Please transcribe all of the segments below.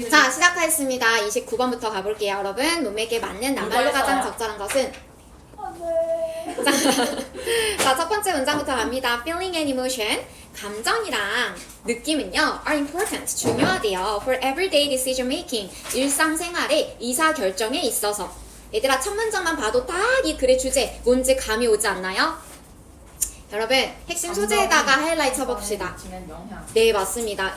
자, 시작하겠습니다. 29번부터 가볼게요. 여러분, 몸에게 맞는 낱말로 가장 적절한 것은? 자, 첫 번째 문장부터 갑니다. Feeling and emotion. 감정이랑 느낌은요, are important. 중요하대요. For everyday decision making. 일상생활의 의사결정에 있어서. 얘들아, 첫 문장만 봐도 딱 이 글의 주제, 뭔지 감이 오지 않나요? 여러분, 핵심 소재에다가 하이라이트 쳐봅시다. 네, 맞습니다.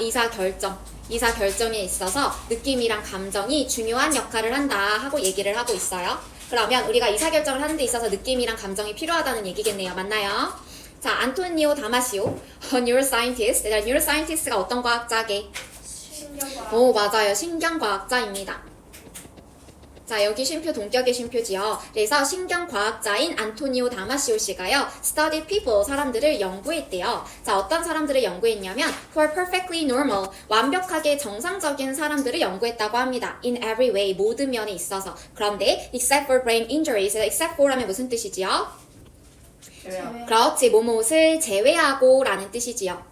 의사결정에 있어서 느낌이랑 감정이 중요한 역할을 한다 하고 얘기를 하고 있어요. 그러면 우리가 의사결정을 하는 데 있어서 느낌이랑 감정이 필요하다는 얘기겠네요. 맞나요? 자, 안토니오 다마시오, neuroscientist. neuroscientist가 어떤 과학자게? 신경과학. 오, 맞아요. 신경과학자입니다. 자, 여기 쉼표 동격의 쉼표지요. 그래서 신경과학자인 안토니오 다마시오 씨가요, studied people, 사람들을 연구했대요. 자, 어떤 사람들을 연구했냐면 for perfectly normal, 완벽하게 정상적인 사람들을 연구했다고 합니다. in every way, 모든 면에 있어서. 그런데 except for brain injuries, except for 하면 무슨 뜻이지요? 그렇지, 뭐뭇을 제외하고 라는 뜻이지요.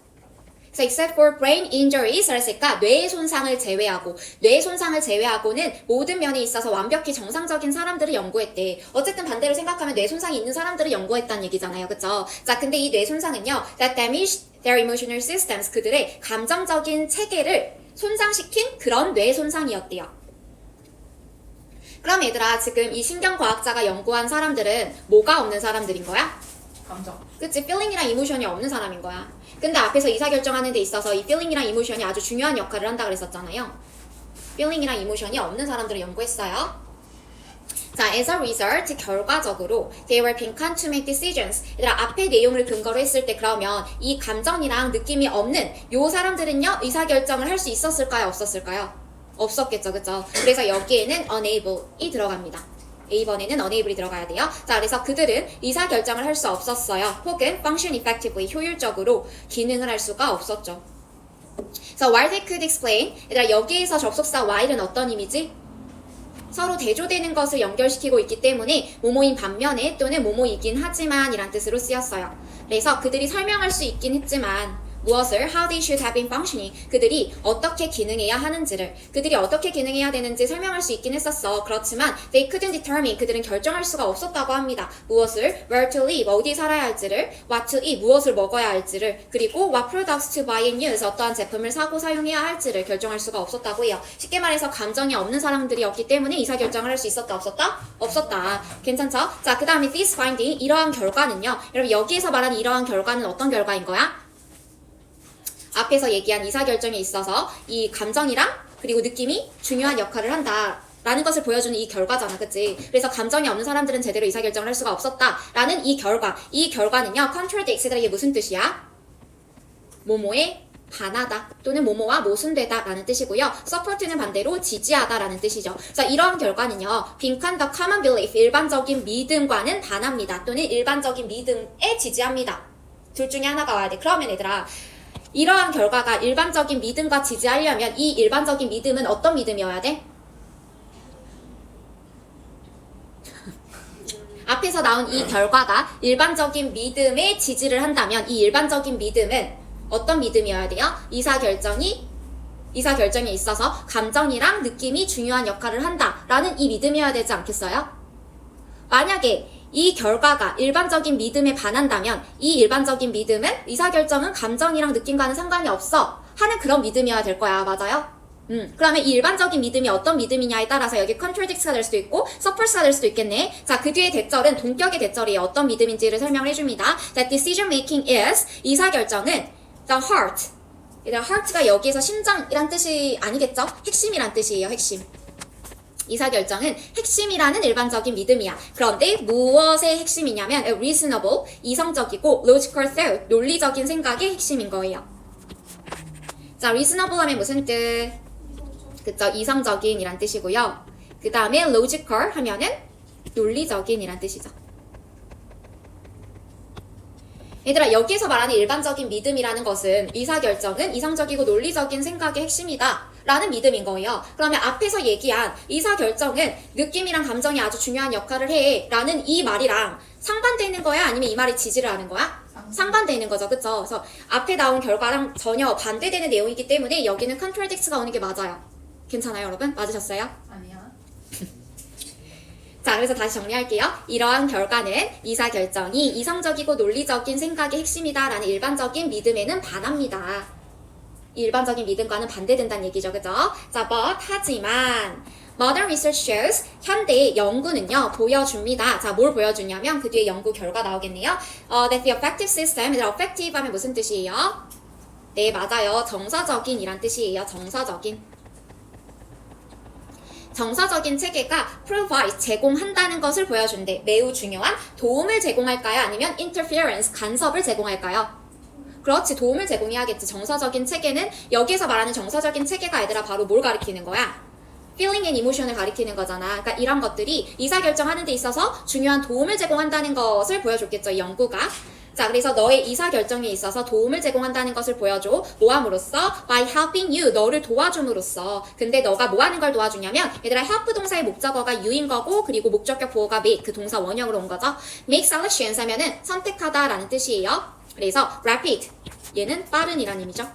그래서 except for brain injuries 했으니까 뇌 손상을 제외하고, 뇌 손상을 제외하고는 모든 면에 있어서 완벽히 정상적인 사람들을 연구했대. 어쨌든 반대로 생각하면 뇌 손상이 있는 사람들을 연구했다는 얘기잖아요. 그쵸? 자, 근데 이 뇌 손상은요, that damaged their emotional systems, 그들의 감정적인 체계를 손상시킨 그런 뇌 손상이었대요. 그럼 얘들아, 지금 이 신경과학자가 연구한 사람들은 뭐가 없는 사람들인 거야? 감정. 그치? feeling이랑 emotion이 없는 사람인 거야. 근데 앞에서 의사결정하는 데 있어서 이 feeling이랑 emotion이 아주 중요한 역할을 한다 그랬었잖아요. feeling이랑 emotion이 없는 사람들을 연구했어요. 자, as a result, 결과적으로 they were being conned to make decisions. 얘들아, 앞에 내용을 근거로 했을 때 그러면 이 감정이랑 느낌이 없는 요 사람들은요, 의사결정을 할 수 있었을까요? 없었을까요? 없었겠죠, 그쵸? 그래서 여기에는 unable이 들어갑니다. A번에는 unable이 들어가야 돼요. 자, 그래서 그들은 의사결정을 할 수 없었어요. 혹은 function effectively, 효율적으로 기능을 할 수가 없었죠. So while they could explain, 얘들아, 여기에서 접속사 while은 어떤 의미지? 서로 대조되는 것을 연결시키고 있기 때문에 뭐뭐인 반면에 또는 뭐뭐이긴 하지만 이란 뜻으로 쓰였어요. 그래서 그들이 설명할 수 있긴 했지만 무엇을? How they should have been functioning. 그들이 어떻게 기능해야 하는지를, 그들이 어떻게 기능해야 되는지 설명할 수 있긴 했었어. 그렇지만 they couldn't determine. 그들은 결정할 수가 없었다고 합니다. 무엇을? Where to live. 어디 살아야 할지를. What to eat. 무엇을 먹어야 할지를. 그리고 what products to buy and use. 어떠한 제품을 사고 사용해야 할지를 결정할 수가 없었다고 해요. 쉽게 말해서 감정이 없는 사람들이었기 때문에 의사결정을 할 수 있었다 없었다? 없었다. 괜찮죠? 자, 그 다음에 this finding, 이러한 결과는요, 여러분 여기에서 말하는 이러한 결과는 어떤 결과인 거야? 앞에서 얘기한 의사결정에 있어서 이 감정이랑 그리고 느낌이 중요한 역할을 한다 라는 것을 보여주는 이 결과잖아, 그치? 그래서 감정이 없는 사람들은 제대로 의사결정을 할 수가 없었다 라는 이 결과는요, contradicts. 이게 무슨 뜻이야? 뭐뭐에 반하다 또는 뭐뭐와 모순되다 라는 뜻이고요. support는 반대로 지지하다 라는 뜻이죠. 자, 이러한 결과는요, 빈칸 the common belief, 일반적인 믿음과는 반합니다. 또는 일반적인 믿음에 지지합니다. 둘 중에 하나가 와야 돼. 그러면 얘들아, 이러한 결과가 일반적인 믿음과 지지하려면 이 일반적인 믿음은 어떤 믿음이어야 돼? 앞에서 나온 이 결과가 일반적인 믿음에 지지를 한다면 이 일반적인 믿음은 어떤 믿음이어야 돼요? 의사결정에 있어서 감정이랑 느낌이 중요한 역할을 한다라는 이 믿음이어야 되지 않겠어요? 만약에 이 결과가 일반적인 믿음에 반한다면 이 일반적인 믿음은 의사결정은 감정이랑 느낌과는 상관이 없어 하는 그런 믿음이어야 될 거야. 맞아요? 그러면 이 일반적인 믿음이 어떤 믿음이냐에 따라서 여기 contradicts가 될 수도 있고 supports가 될 수도 있겠네. 자, 그 뒤에 대절은 동격의 대절이에요. 어떤 믿음인지를 설명을 해줍니다. That decision making is, 의사결정은 the heart. heart가 여기에서 심장이란 뜻이 아니겠죠? 핵심이란 뜻이에요. 핵심. 의사결정은 핵심이라는 일반적인 믿음이야. 그런데 무엇의 핵심이냐면 reasonable, 이성적이고 logical thought, 논리적인 생각의 핵심인 거예요. 자, reasonable 하면 무슨 뜻? 그쵸, 이성적인 이란 뜻이고요. 그 다음에 logical 하면은 논리적인 이란 뜻이죠. 얘들아, 여기에서 말하는 일반적인 믿음이라는 것은 의사결정은 이성적이고 논리적인 생각의 핵심이다 라는 믿음인 거예요. 그러면 앞에서 얘기한 의사결정은 느낌이랑 감정이 아주 중요한 역할을 해 라는 이 말이랑 상반되는 거야? 아니면 이 말이 지지를 하는 거야? 상반되는 거죠. 그쵸? 그래서 앞에 나온 결과랑 전혀 반대되는 내용이기 때문에 여기는 contradicts가 오는 게 맞아요. 괜찮아요, 여러분? 맞으셨어요? 아니야. 자, 그래서 다시 정리할게요. 이러한 결과는 이사결정이 이성적이고 논리적인 생각의 핵심이다라는 일반적인 믿음에는 반합니다. 이 일반적인 믿음과는 반대된다는 얘기죠, 그죠? 자, but 하지만 modern research shows 현대의 연구는요 보여줍니다. 자, 뭘 보여주냐면 그 뒤에 연구 결과 나오겠네요. That the effective system, effective 하면 무슨 뜻이에요? 네, 맞아요. 정서적인 이란 뜻이에요. 정서적인 체계가 provide 제공한다는 것을 보여준대. 매우 중요한 도움을 제공할까요? 아니면 interference 간섭을 제공할까요? 그렇지, 도움을 제공해야겠지. 정서적인 체계는 여기에서 말하는 정서적인 체계가 얘들아 바로 뭘 가리키는 거야? feeling and emotion을 가리키는 거잖아. 그러니까 이런 것들이 의사결정하는 데 있어서 중요한 도움을 제공한다는 것을 보여줬겠죠, 이 연구가. 자, 그래서 너의 의사결정에 있어서 도움을 제공한다는 것을 보여줘. 뭐 함으로써? by helping you, 너를 도와줌으로써. 근데 너가 뭐 하는 걸 도와주냐면 얘들아 help 동사의 목적어가 you인 거고 그리고 목적격 보호가 make, 그 동사 원형으로 온 거죠. make selections 하면은 선택하다라는 뜻이에요. 그래서 rapid, 얘는 빠른이라는 의미죠.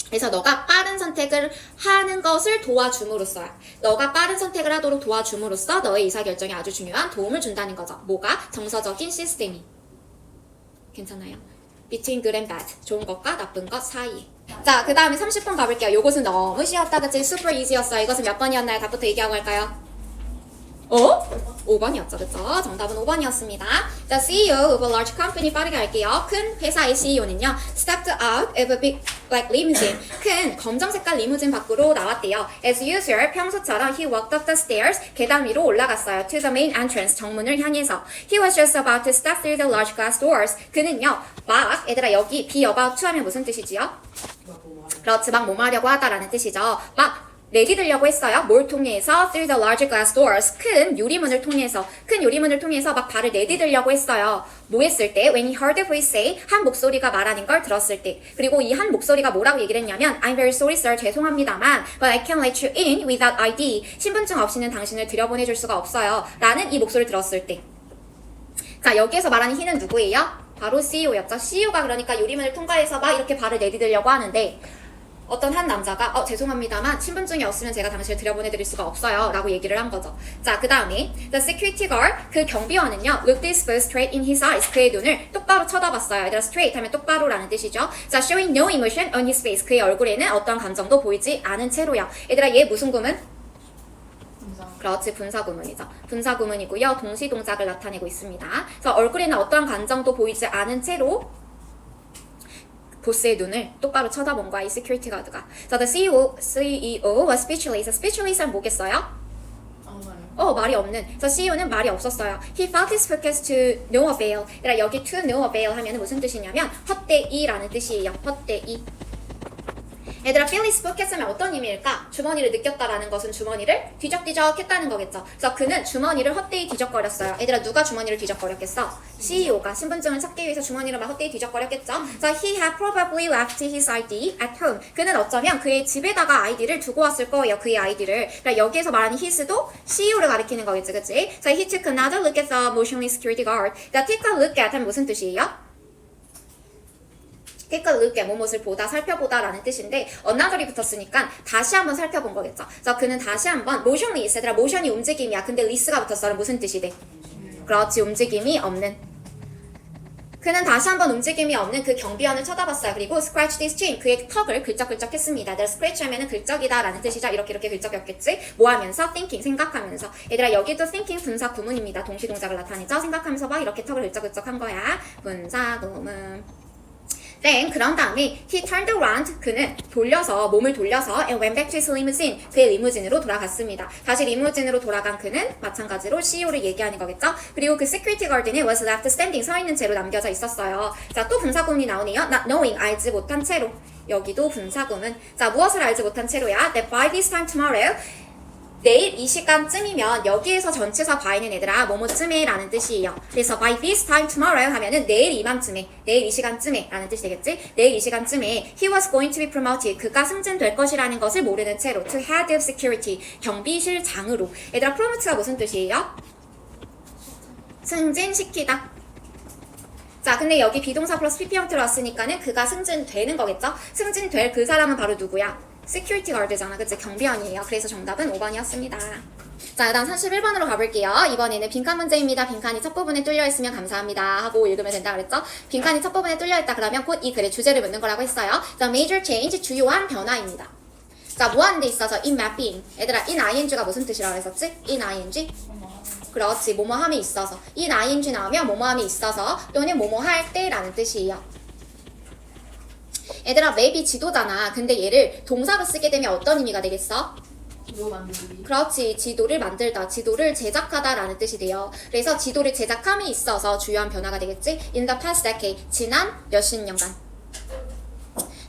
그래서 너가 빠른 선택을 하는 것을 도와줌으로써야. 너가 빠른 선택을 하도록 도와줌으로써 너의 의사결정에 아주 중요한 도움을 준다는 거죠. 뭐가? 정서적인 시스템이. 괜찮아요? Between good and bad. 좋은 것과 나쁜 것 사이. 자, 그 다음에 30번 가볼게요. 요것은 너무 쉬웠다, 그치? super easy였어요. 이것은 몇 번이었나요? 답부터 얘기하고 할까요? 5번이었죠, 그쵸? 정답은 5번이었습니다. 자, CEO of a large company 빠르게 할게요. 큰 회사의 CEO는요, stepped out of a big black limousine. 큰 검정 색깔 리무진 밖으로 나왔대요. As usual, 평소처럼 he walked up the stairs. 계단 위로 올라갔어요. To the main entrance, 정문을 향해서. He was just about to step through the large glass doors. 그는요, 막, 얘들아 여기 be about to 하면 무슨 뜻이지요? 그렇지, 막 뭐하려고 하다라는 뜻이죠. 막 내디들려고 했어요. 뭘 통해서? Through the large glass doors. 큰 유리문을 통해서 막 발을 내디들려고 했어요. 뭐 했을 때? When he heard a voice say, 한 목소리가 말하는 걸 들었을 때. 그리고 이 한 목소리가 뭐라고 얘기를 했냐면 I'm very sorry sir, 죄송합니다만 But I can't let you in without ID. 신분증 없이는 당신을 들여보내줄 수가 없어요. 라는 이 목소리를 들었을 때. 자, 여기에서 말하는 he는 누구예요? 바로 CEO였죠. CEO가 그러니까 유리문을 통과해서 막 이렇게 발을 내디들려고 하는데 어떤 한 남자가 죄송합니다만 신분증이 없으면 제가 당신을 들여보내드릴 수가 없어요 라고 얘기를 한 거죠. 자, 그 다음에 The security guard, 그 경비원은요 looked his face straight in his eyes. 그의 눈을 똑바로 쳐다봤어요. 얘들아 straight 하면 똑바로라는 뜻이죠. 자, showing no emotion on his face. 그의 얼굴에는 어떤 감정도 보이지 않은 채로요. 얘들아 얘 무슨 구문? 그렇지, 분사구문이죠. 분사구문이고요. 동시동작을 나타내고 있습니다. 그래서 얼굴에는 어떠한 감정도 보이지 않은 채로 보스의 눈을 똑바로 쳐다본 거야, 이 시큐리티 가드가. 자, the CEO was speechless. speechless는 뭐겠어요? 말이 없는. 그래서 CEO는 말이 없었어요. He felt his focus to no avail. 그러니까 여기 to no avail 하면 무슨 뜻이냐면 헛되이라는 뜻이에요. 헛되이. 얘들아, feel his focus 하면 어떤 의미일까? 주머니를 느꼈다라는 것은 주머니를 뒤적뒤적 했다는 거겠죠. 그래서 그는 주머니를 헛되이 뒤적거렸어요. 얘들아, 누가 주머니를 뒤적거렸겠어? CEO가 신분증을 찾기 위해서 주머니를 막 헛되이 뒤적거렸겠죠. 그래서 he had probably left his ID at home. 그는 어쩌면 그의 집에다가 아이디를 두고 왔을 거예요. 그의 아이디를. 그러니까 여기에서 말하는 his도 CEO를 가리키는 거겠지, 그치? 그래서 he took another look at the motionless security guard. 그러니까 take a look at 하면 무슨 뜻이에요? take a look at, 뭐뭇을 보다, 살펴보다 라는 뜻인데 another이 붙었으니까 다시 한번 살펴본 거겠죠. 그래서 그는 다시 한번 motionless, 얘들아 모션이 움직임이야. 근데 less가 붙었어. 무슨 뜻이 돼? 그렇지, 움직임이 없는. 그는 다시 한번 움직임이 없는 그 경비원을 쳐다봤어요. 그리고 scratched his chin, 그의 턱을 긁적긁적 했습니다. 얘들아, scratch 하면은 긁적이다 라는 뜻이죠. 이렇게 긁적였겠지. 뭐 하면서? thinking, 생각하면서. 얘들아, 여기도 thinking 분사 구문입니다. 동시동작을 나타내죠. 생각하면서 막 이렇게 턱을 긁적긁적 한 거야. 분사 구문. Then, 그런 다음에 he turned around, 그는 몸을 돌려서 and went back to his limousine, 그의 리무진으로 돌아갔습니다. 다시 리무진으로 돌아간 그는 마찬가지로 CEO를 얘기하는 거겠죠. 그리고 그 security guard는 was left standing, 서 있는 채로 남겨져 있었어요. 자, 또 분사구문이 나오네요. Not knowing, 알지 못한 채로. 여기도 분사구문. 자, 무엇을 알지 못한 채로야? That by this time tomorrow, 내일 이 시간쯤이면 여기에서 전치사 by는 얘들아 뭐뭐쯤에 라는 뜻이에요. 그래서 by this time tomorrow 하면은 내일 이맘쯤에, 내일 이 시간쯤에 라는 뜻이 되겠지. 내일 이 시간쯤에 he was going to be promoted, 그가 승진될 것이라는 것을 모르는 채로 to head of security, 경비실장으로. 얘들아, promote가 무슨 뜻이에요? 승진시키다. 자, 근데 여기 비동사 플러스 PP 형태로 왔으니까는 그가 승진되는 거겠죠. 승진될 그 사람은 바로 누구야? security guard잖아. 그치? 경비원이에요. 그래서 정답은 5번이었습니다. 자, 다음 31번으로 가볼게요. 이번에는 빈칸 문제입니다. 빈칸이 첫 부분에 뚫려 있으면 감사합니다 하고 읽으면 된다 그랬죠? 빈칸이 첫 부분에 뚫려 있다 그러면 곧 이 글의 주제를 묻는 거라고 했어요. The major change, 주요한 변화입니다. 자, 뭐 하는 데 있어서 in mapping. 얘들아, in ing가 무슨 뜻이라고 했었지? in ing? 그렇지, 뭐뭐함에 있어서. in ing 나오면 뭐뭐함에 있어서 또는 뭐뭐 할 때라는 뜻이에요. 얘들아, 맵이 지도잖아. 근데 얘를 동사로 쓰게 되면 어떤 의미가 되겠어? 지도 만들기. 그렇지, 지도를 만들다, 지도를 제작하다 라는 뜻이 돼요. 그래서 지도를 제작함에 있어서 주요한 변화가 되겠지? In the past decade, 지난 몇십 년간.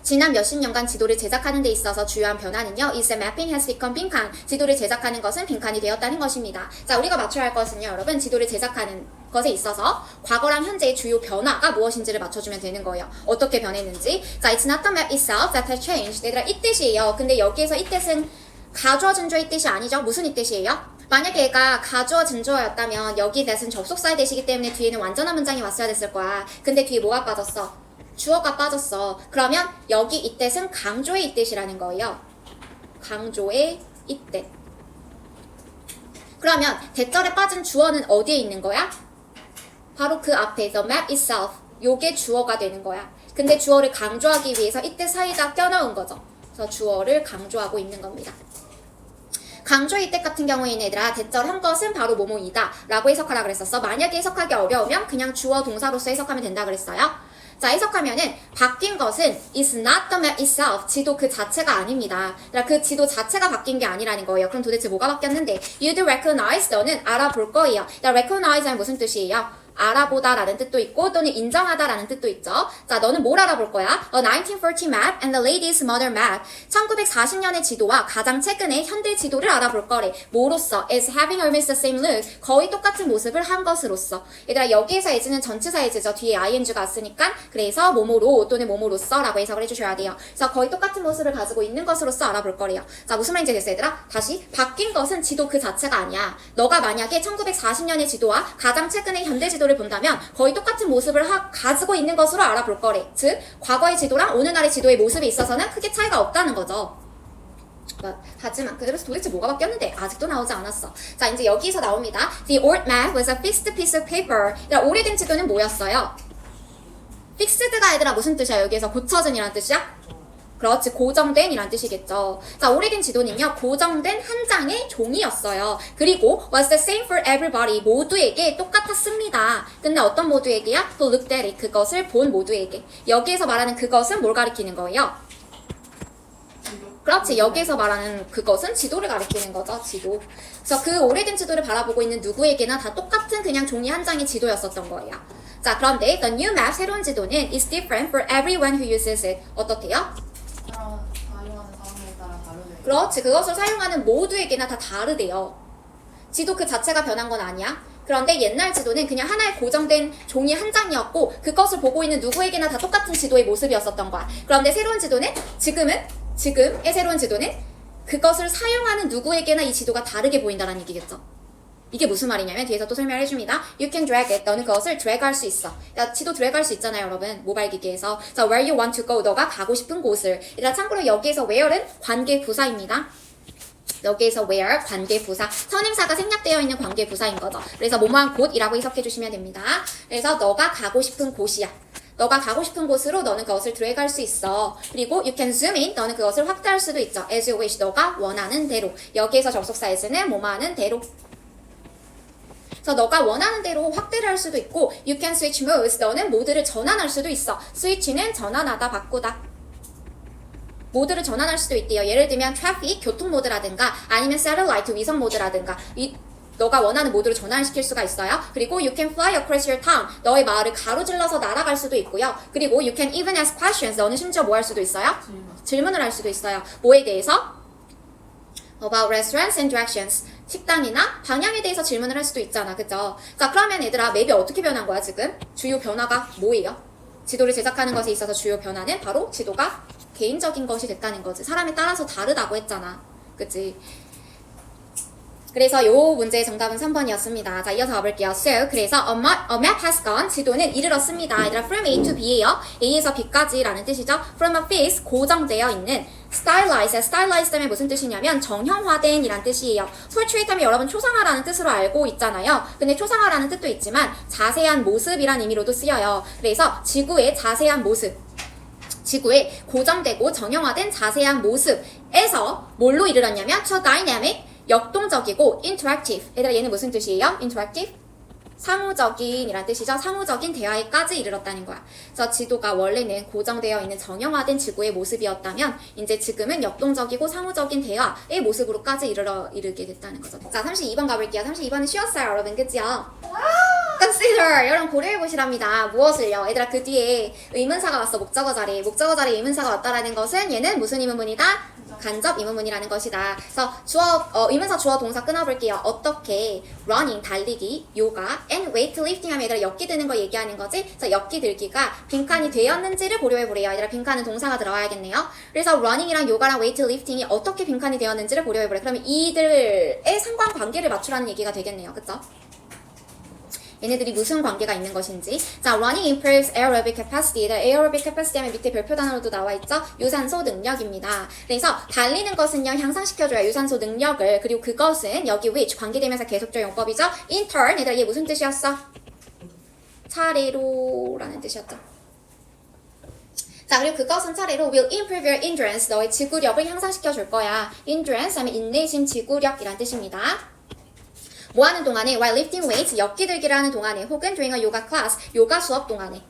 지난 몇십 년간 지도를 제작하는 데 있어서 주요한 변화는요, is mapping has become 빈칸. 지도를 제작하는 것은 빈칸이 되었다는 것입니다. 자, 우리가 맞춰야 할 것은요, 여러분, 지도를 제작하는 것에 있어서 과거랑 현재의 주요 변화가 무엇인지를 맞춰주면 되는 거예요. 어떻게 변했는지. 자, it's not the map itself that has changed. 얘들아, 이 뜻이에요. 근데 여기에서 이 뜻은 가주어 준주어 이 뜻이 아니죠? 무슨 이 뜻이에요? 만약에 얘가 가주어 준주어였다면 여기 that은 접속사의 대시기 때문에 뒤에는 완전한 문장이 왔어야 됐을 거야. 근데 뒤에 뭐가 빠졌어? 주어가 빠졌어. 그러면 여기 이 뜻은 강조의 이 뜻이라는 거예요. 강조의 이 뜻. 그러면 대절에 빠진 주어는 어디에 있는 거야? 바로 그 앞에 the map itself. 요게 주어가 되는 거야. 근데 주어를 강조하기 위해서 이 뜻 사이에다 껴넣은 거죠. 그래서 주어를 강조하고 있는 겁니다. 강조의 뜻 같은 경우에는 얘들아, 대절한 것은 바로 뭐뭐이다 라고 해석하라 그랬었어. 만약에 해석하기 어려우면 그냥 주어 동사로서 해석하면 된다 그랬어요. 자, 해석하면은 바뀐 것은 is not the map itself. 지도 그 자체가 아닙니다. 그 지도 자체가 바뀐 게 아니라는 거예요. 그럼 도대체 뭐가 바뀌었는데? You'd recognize, 너는 알아볼 거예요. recognize는 무슨 뜻이에요? 알아보다 라는 뜻도 있고 또는 인정하다 라는 뜻도 있죠. 자, 너는 뭘 알아볼 거야? A 1940 map and the latest modern map. 1940년의 지도와 가장 최근의 현대 지도를 알아볼 거래. 뭐로써? Is having almost the same look. 거의 똑같은 모습을 한 것으로서. 얘들아, 여기에서 as는 전치사 as죠. 뒤에 ing가 왔으니까 그래서 뭐뭐로 또는 뭐뭐로써 라고 해석을 해주셔야 돼요. 그래서 거의 똑같은 모습을 가지고 있는 것으로서 알아볼 거래요. 자, 무슨 말인지 됐어 얘들아? 다시, 바뀐 것은 지도 그 자체가 아니야. 너가 만약에 1940년의 지도와 가장 최근의 현대 지도를 본다면 거의 똑같은 모습을 가지고 있는 것으로 알아볼 거래. 즉, 과거의 지도랑 오늘날의 지도의 모습에 있어서는 크게 차이가 없다는 거죠. 하지만 그래서 도대체 뭐가 바뀌었는데 아직도 나오지 않았어. 자, 이제 여기서 나옵니다. The old map was a fixed piece of paper. 오래된 지도는 뭐였어요? fixed가 얘들아 무슨 뜻이야? 여기에서 고쳐진이라는 뜻이야? 그렇지, 고정된 이란 뜻이겠죠. 자, 오래된 지도는요, 고정된 한 장의 종이였어요. 그리고 was the same for everybody. 모두에게 똑같았습니다. 근데 어떤 모두에게야? To look at it. 그것을 본 모두에게. 여기에서 말하는 그것은 뭘 가리키는 거예요? 그렇지, 여기에서 말하는 그것은 지도를 가리키는 거죠, 지도. 그래서 그 오래된 지도를 바라보고 있는 누구에게나 다 똑같은 그냥 종이 한 장의 지도였었던 거예요. 자, 그런데 the new map, 새로운 지도는 is different for everyone who uses it. 어떻대요? 사용하는 사람에 따라 다르네. 그렇지, 그것을 사용하는 모두에게나 다 다르대요. 지도 그 자체가 변한 건 아니야. 그런데 옛날 지도는 그냥 하나의 고정된 종이 한 장이었고 그것을 보고 있는 누구에게나 다 똑같은 지도의 모습이었었던 거야. 그런데 새로운 지도는 지금의 새로운 지도는 그것을 사용하는 누구에게나 이 지도가 다르게 보인다는 얘기겠죠. 이게 무슨 말이냐면 뒤에서 또 설명을 해줍니다. You can drag it. 너는 그것을 드래그할 수 있어. 야, 지도 드래그할 수 있잖아요, 여러분. 모바일 기기에서. 자, where you want to go. 너가 가고 싶은 곳을. 일단 참고로 여기에서 where는 관계 부사입니다. 여기에서 where, 관계 부사. 선행사가 생략되어 있는 관계 부사인 거죠. 그래서 뭐뭐한 곳이라고 해석해 주시면 됩니다. 그래서 너가 가고 싶은 곳이야. 너가 가고 싶은 곳으로 너는 그것을 드래그할 수 있어. 그리고 you can zoom in. 너는 그것을 확대할 수도 있죠. as you wish. 너가 원하는 대로. 여기에서 접속사 as는 뭐뭐하는 대로. 그래서 너가 원하는 대로 확대를 할 수도 있고 you can switch modes. 너는 모드를 전환할 수도 있어. switch는 전환하다, 바꾸다. 모드를 전환할 수도 있대요. 예를 들면 traffic, 교통 모드라든가 아니면 satellite, 위성 모드라든가 너가 원하는 모드로 전환시킬 수가 있어요. 그리고 you can fly across your town. 너의 마을을 가로질러서 날아갈 수도 있고요. 그리고 you can even ask questions. 너는 심지어 뭐 할 수도 있어요? 질문을 할 수도 있어요. 뭐에 대해서? About restaurants and directions. 식당이나 방향에 대해서 질문을 할 수도 있잖아. 그죠? 자, 그러면 얘들아, 맵이 어떻게 변한 거야, 지금? 주요 변화가 뭐예요? 지도를 제작하는 것에 있어서 주요 변화는 바로 지도가 개인적인 것이 됐다는 거지. 사람에 따라서 다르다고 했잖아. 그치? 그래서 요 문제의 정답은 3번이었습니다. 자, 이어서 가볼게요. So, 그래서 a map has gone. 지도는 이르렀습니다. 얘들아, from A to B예요. A에서 B까지 라는 뜻이죠. From a fixed, 고정되어 있는 stylize 때문에 무슨 뜻이냐면 정형화된 이란 뜻이에요. portrait 하면 여러분 초상화라는 뜻으로 알고 있잖아요. 근데 초상화라는 뜻도 있지만 자세한 모습이란 의미로도 쓰여요. 그래서 지구의 자세한 모습, 지구의 고정되고 정형화된 자세한 모습에서 뭘로 이르렀냐면 to dynamic, 역동적이고 interactive. 얘들아 얘는 무슨 뜻이에요? interactive? 사무적인 이란 뜻이죠. 사무적인 대화에까지 이르렀다는 거야. 그래서 지도가 원래는 고정되어 있는 정형화된 지구의 모습이었다면 이제 지금은 역동적이고 사무적인 대화의 모습으로까지 이르게 됐다는 거죠. 자, 32번 가볼게요. 32번은 쉬웠어요, 여러분. 그치요? Consider! 여러분 고려해보시랍니다. 무엇을요? 얘들아 그 뒤에 의문사가 왔어. 목적어 자리에. 목적어 자리에 의문사가 왔다라는 것은 얘는 무슨 의문문이다? 간접 의문문이라는 것이다. 그래서 의문사 주어 동사 끊어볼게요. 어떻게 running 달리기, 요가, and weightlifting 하면 얘들아 엮기 드는 거 얘기하는 거지. 그래서 엮기 들기가 빈칸이 되었는지를 고려해보래요. 얘들아 빈칸은 동사가 들어와야겠네요. 그래서 running이랑 요가랑 weightlifting이 어떻게 빈칸이 되었는지를 고려해보래. 그러면 이들의 상관관계를 맞추라는 얘기가 되겠네요. 그쵸? 얘네들이 무슨 관계가 있는 것인지. 자, running improves aerobic capacity. aerobic capacity 하면 밑에 별표 단어로도 나와 있죠? 유산소 능력입니다. 그래서 달리는 것은요, 향상시켜줘요. 유산소 능력을. 그리고 그것은 여기 which 관계되면서 계속적 용법이죠? in turn. 얘들아, 얘 무슨 뜻이었어? 차례로 라는 뜻이었죠. 자, 그리고 그것은 차례로 will improve your endurance. 너의 지구력을 향상시켜 줄 거야. endurance 하면 인내심, 지구력이란 뜻입니다. 뭐 하는 동안에? while lifting weights, 엮기 들기를 하는 동안에, 혹은 during a yoga class, 요가 수업 동안에.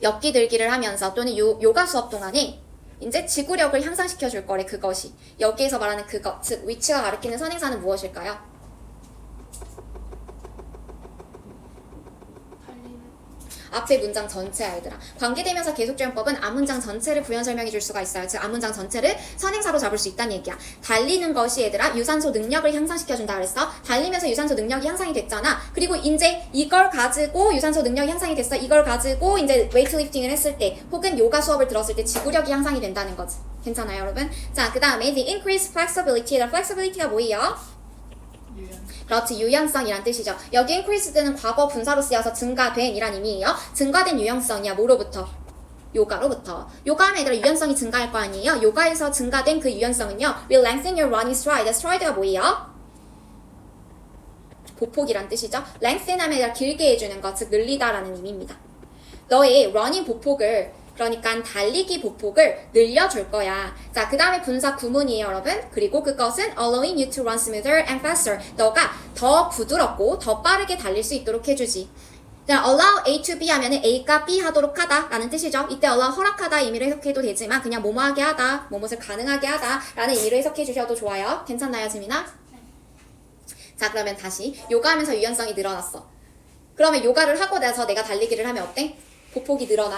엮기 들기를 하면서 또는 요가 수업 동안에 이제 지구력을 향상시켜 줄 거래, 그것이. 여기에서 말하는 그것, 즉 위치가 가리키는 선행사는 무엇일까요? 앞에 문장 전체야, 얘들아. 관계되면서 계속적용법은 앞문장 전체를 부연 설명해 줄 수가 있어요. 즉 앞문장 전체를 선행사로 잡을 수 있다는 얘기야. 달리는 것이 얘들아 유산소 능력을 향상시켜 준다 그랬어. 달리면서 유산소 능력이 향상이 됐잖아. 그리고 이제 이걸 가지고 유산소 능력이 향상이 됐어. 이걸 가지고 이제 웨이트리프팅을 했을 때 혹은 요가 수업을 들었을 때 지구력이 향상이 된다는 거지. 괜찮아요, 여러분? 자, 그 다음에 the increased flexibility. flexibility가 뭐예요? 그렇지, 유연성이란 뜻이죠. 여기 increased는 과거 분사로 쓰여서 증가된 이란 의미예요. 증가된 유연성이야. 뭐로부터? 요가로부터. 요가하면 얘들아 유연성이 증가할 거 아니에요? 요가에서 증가된 그 유연성은요, will lengthen your running stride. stride가 뭐예요? 보폭이란 뜻이죠. lengthen 하면 얘들아 길게 해주는 것, 즉 늘리다라는 의미입니다. 너의 running 보폭을, 그러니까 달리기 보폭을 늘려줄 거야. 자, 그 다음에 분사 구문이에요, 여러분. 그리고 그것은 allowing you to run smoother and faster. 너가 더 부드럽고 더 빠르게 달릴 수 있도록 해주지. 자, allow A to B 하면은 A가 B 하도록 하다 라는 뜻이죠. 이때 allow 허락하다 의미로 해석해도 되지만 그냥 뭐뭐하게 하다, 뭐뭇을 가능하게 하다 라는 의미로 해석해 주셔도 좋아요. 괜찮나요, 지민아? 자, 그러면 다시 요가하면서 유연성이 늘어났어. 그러면 요가를 하고 나서 내가 달리기를 하면 어때? 보폭이 늘어나.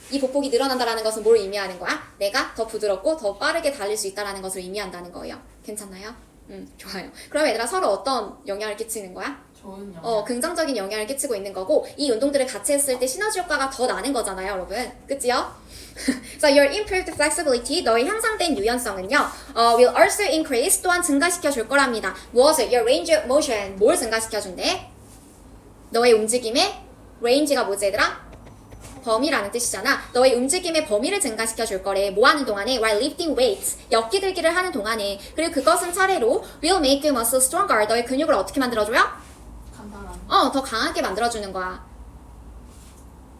이 보폭이 늘어난다라는 것은 뭘 의미하는 거야? 내가 더 부드럽고 더 빠르게 달릴 수 있다라는 것을 의미한다는 거예요. 괜찮나요? 좋아요. 그럼 얘들아 서로 어떤 영향을 끼치는 거야? 좋은 영향. 긍정적인 영향을 끼치고 있는 거고 이 운동들을 같이 했을 때 시너지 효과가 더 나는 거잖아요, 여러분. 그치요? So your improved flexibility, 너의 향상된 유연성은요, will also increase, 또한 증가시켜 줄 거랍니다. 무엇을? Your range of motion, 뭘 증가시켜 준대? 너의 움직임의 range가 뭐지, 얘들아? 범위라는 뜻이잖아. 너의 움직임의 범위를 증가시켜 줄 거래. 뭐 하는 동안에? while lifting weights. 엮기 들기를 하는 동안에. 그리고 그것은 차례로 will make your muscle stronger. 너의 근육을 어떻게 만들어줘요? 간단한. 더 강하게 만들어주는 거야.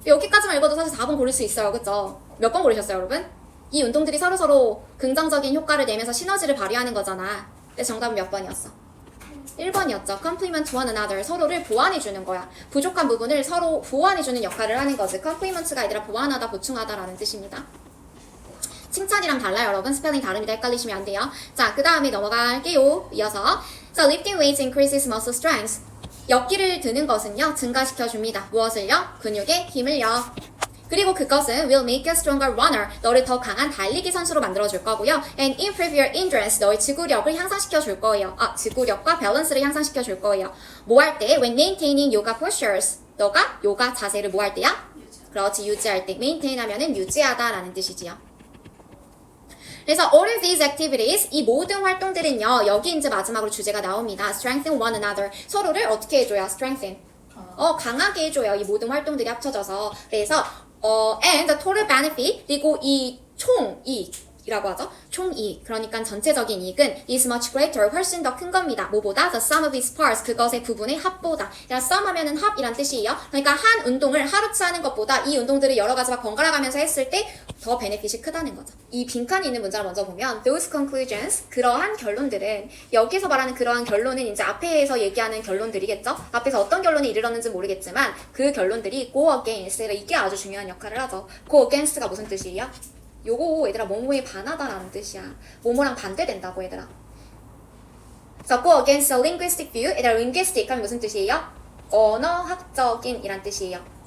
여기까지만 읽어도 사실 4번 고를 수 있어요. 그쵸? 몇 번 고르셨어요, 여러분? 이 운동들이 서로서로 긍정적인 효과를 내면서 시너지를 발휘하는 거잖아. 그래서 정답은 몇 번이었어? 1번이었죠. complement one another. 서로를 보완해주는 거야. 부족한 부분을 서로 보완해주는 역할을 하는 거지. compliment가 아니라 보완하다, 보충하다 라는 뜻입니다. 칭찬이랑 달라요, 여러분. 스펠링 다릅니다. 헷갈리시면 안 돼요. 자, 그 다음에 넘어갈게요. 이어서 So lifting weights increases muscle strength. 엮기를 드는 것은요, 증가시켜줍니다. 무엇을요? 근육의 힘을요. 그리고 그것은 will make you a stronger runner. 너를 더 강한 달리기 선수로 만들어줄 거고요. And improve your endurance. 너의 지구력을 향상시켜줄 거예요. 지구력과 밸런스를 향상시켜줄 거예요. 뭐 할 때? When maintaining yoga postures. 너가 요가 자세를 뭐 할 때야? 그렇지, 유지할 때. maintain 하면은 유지하다 라는 뜻이지요. 그래서 all of these activities, 이 모든 활동들은요, 여기 이제 마지막으로 주제가 나옵니다. strengthen one another. 서로를 어떻게 해줘요? strengthen. 강하게 해줘요. 이 모든 활동들이 합쳐져서. 그래서 and the total benefit, 그리고 이 총 이익, 이라고 하죠. 총이익, 그러니까 전체적인 이익은 is much greater, 훨씬 더 큰 겁니다. 뭐보다? The sum of its parts, 그것의 부분의 합보다. 야, sum 하면은 합이란 뜻이에요. 그러니까 한 운동을 하루치 하는 것보다 이 운동들을 여러 가지 막 번갈아 가면서 했을 때 더 베네핏이 크다는 거죠. 이 빈칸이 있는 문장을 먼저 보면 those conclusions, 그러한 결론들은, 여기서 말하는 그러한 결론은 이제 앞에서 얘기하는 결론들이겠죠. 앞에서 어떤 결론에 이르렀는지 모르겠지만 그 결론들이 go against, 이게 아주 중요한 역할을 하죠. go against가 무슨 뜻이에요? 요거 얘들아 뭐뭐에 반하다라는 뜻이야. 뭐뭐랑 반대된다고 얘들아. So go against the linguistic view. 얘들아 linguistic 하면 무슨 뜻이에요? 언어학적인 이란 뜻이에요.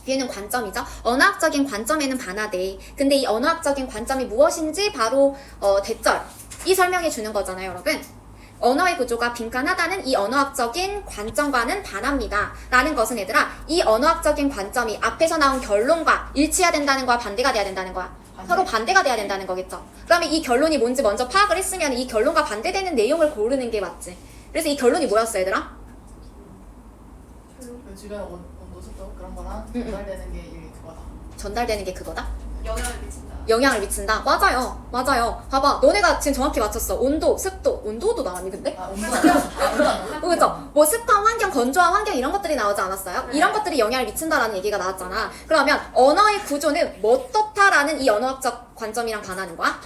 view는 관점이죠. 언어학적인 관점에는 반하대. 근데 이 언어학적인 관점이 무엇인지 바로 대절이 설명해 주는 거잖아요, 여러분. 언어의 구조가 빈칸하다는 이 언어학적인 관점과는 반합니다. 라는 것은 얘들아, 이 언어학적인 관점이 앞에서 나온 결론과 일치해야 된다는 거야, 반대가 돼야 된다는 거야? 서로 반대가 돼야 된다는 거겠죠. 그러면 이 결론이 뭔지 먼저 파악을 했으면 이 결론과 반대되는 내용을 고르는 게 맞지. 그래서 이 결론이 뭐였어, 얘들아? 그 주변 온도 습도 그런 거랑 전달되는 게 이게 그거다. 전달되는 게 그거다? 영향을 미친다. 영향을 미친다. 맞아요. 맞아요. 봐봐. 너네가 지금 정확히 맞췄어. 온도, 습도. 온도도 나왔니 근데? 아 온도 아니야? 그죠? 뭐 습한 환경, 건조한 환경 이런 것들이 나오지 않았어요? 네. 이런 것들이 영향을 미친다라는 얘기가 나왔잖아. 그러면 언어의 구조는 어떻다라는 이 언어학적 관점이랑 반하는 거야?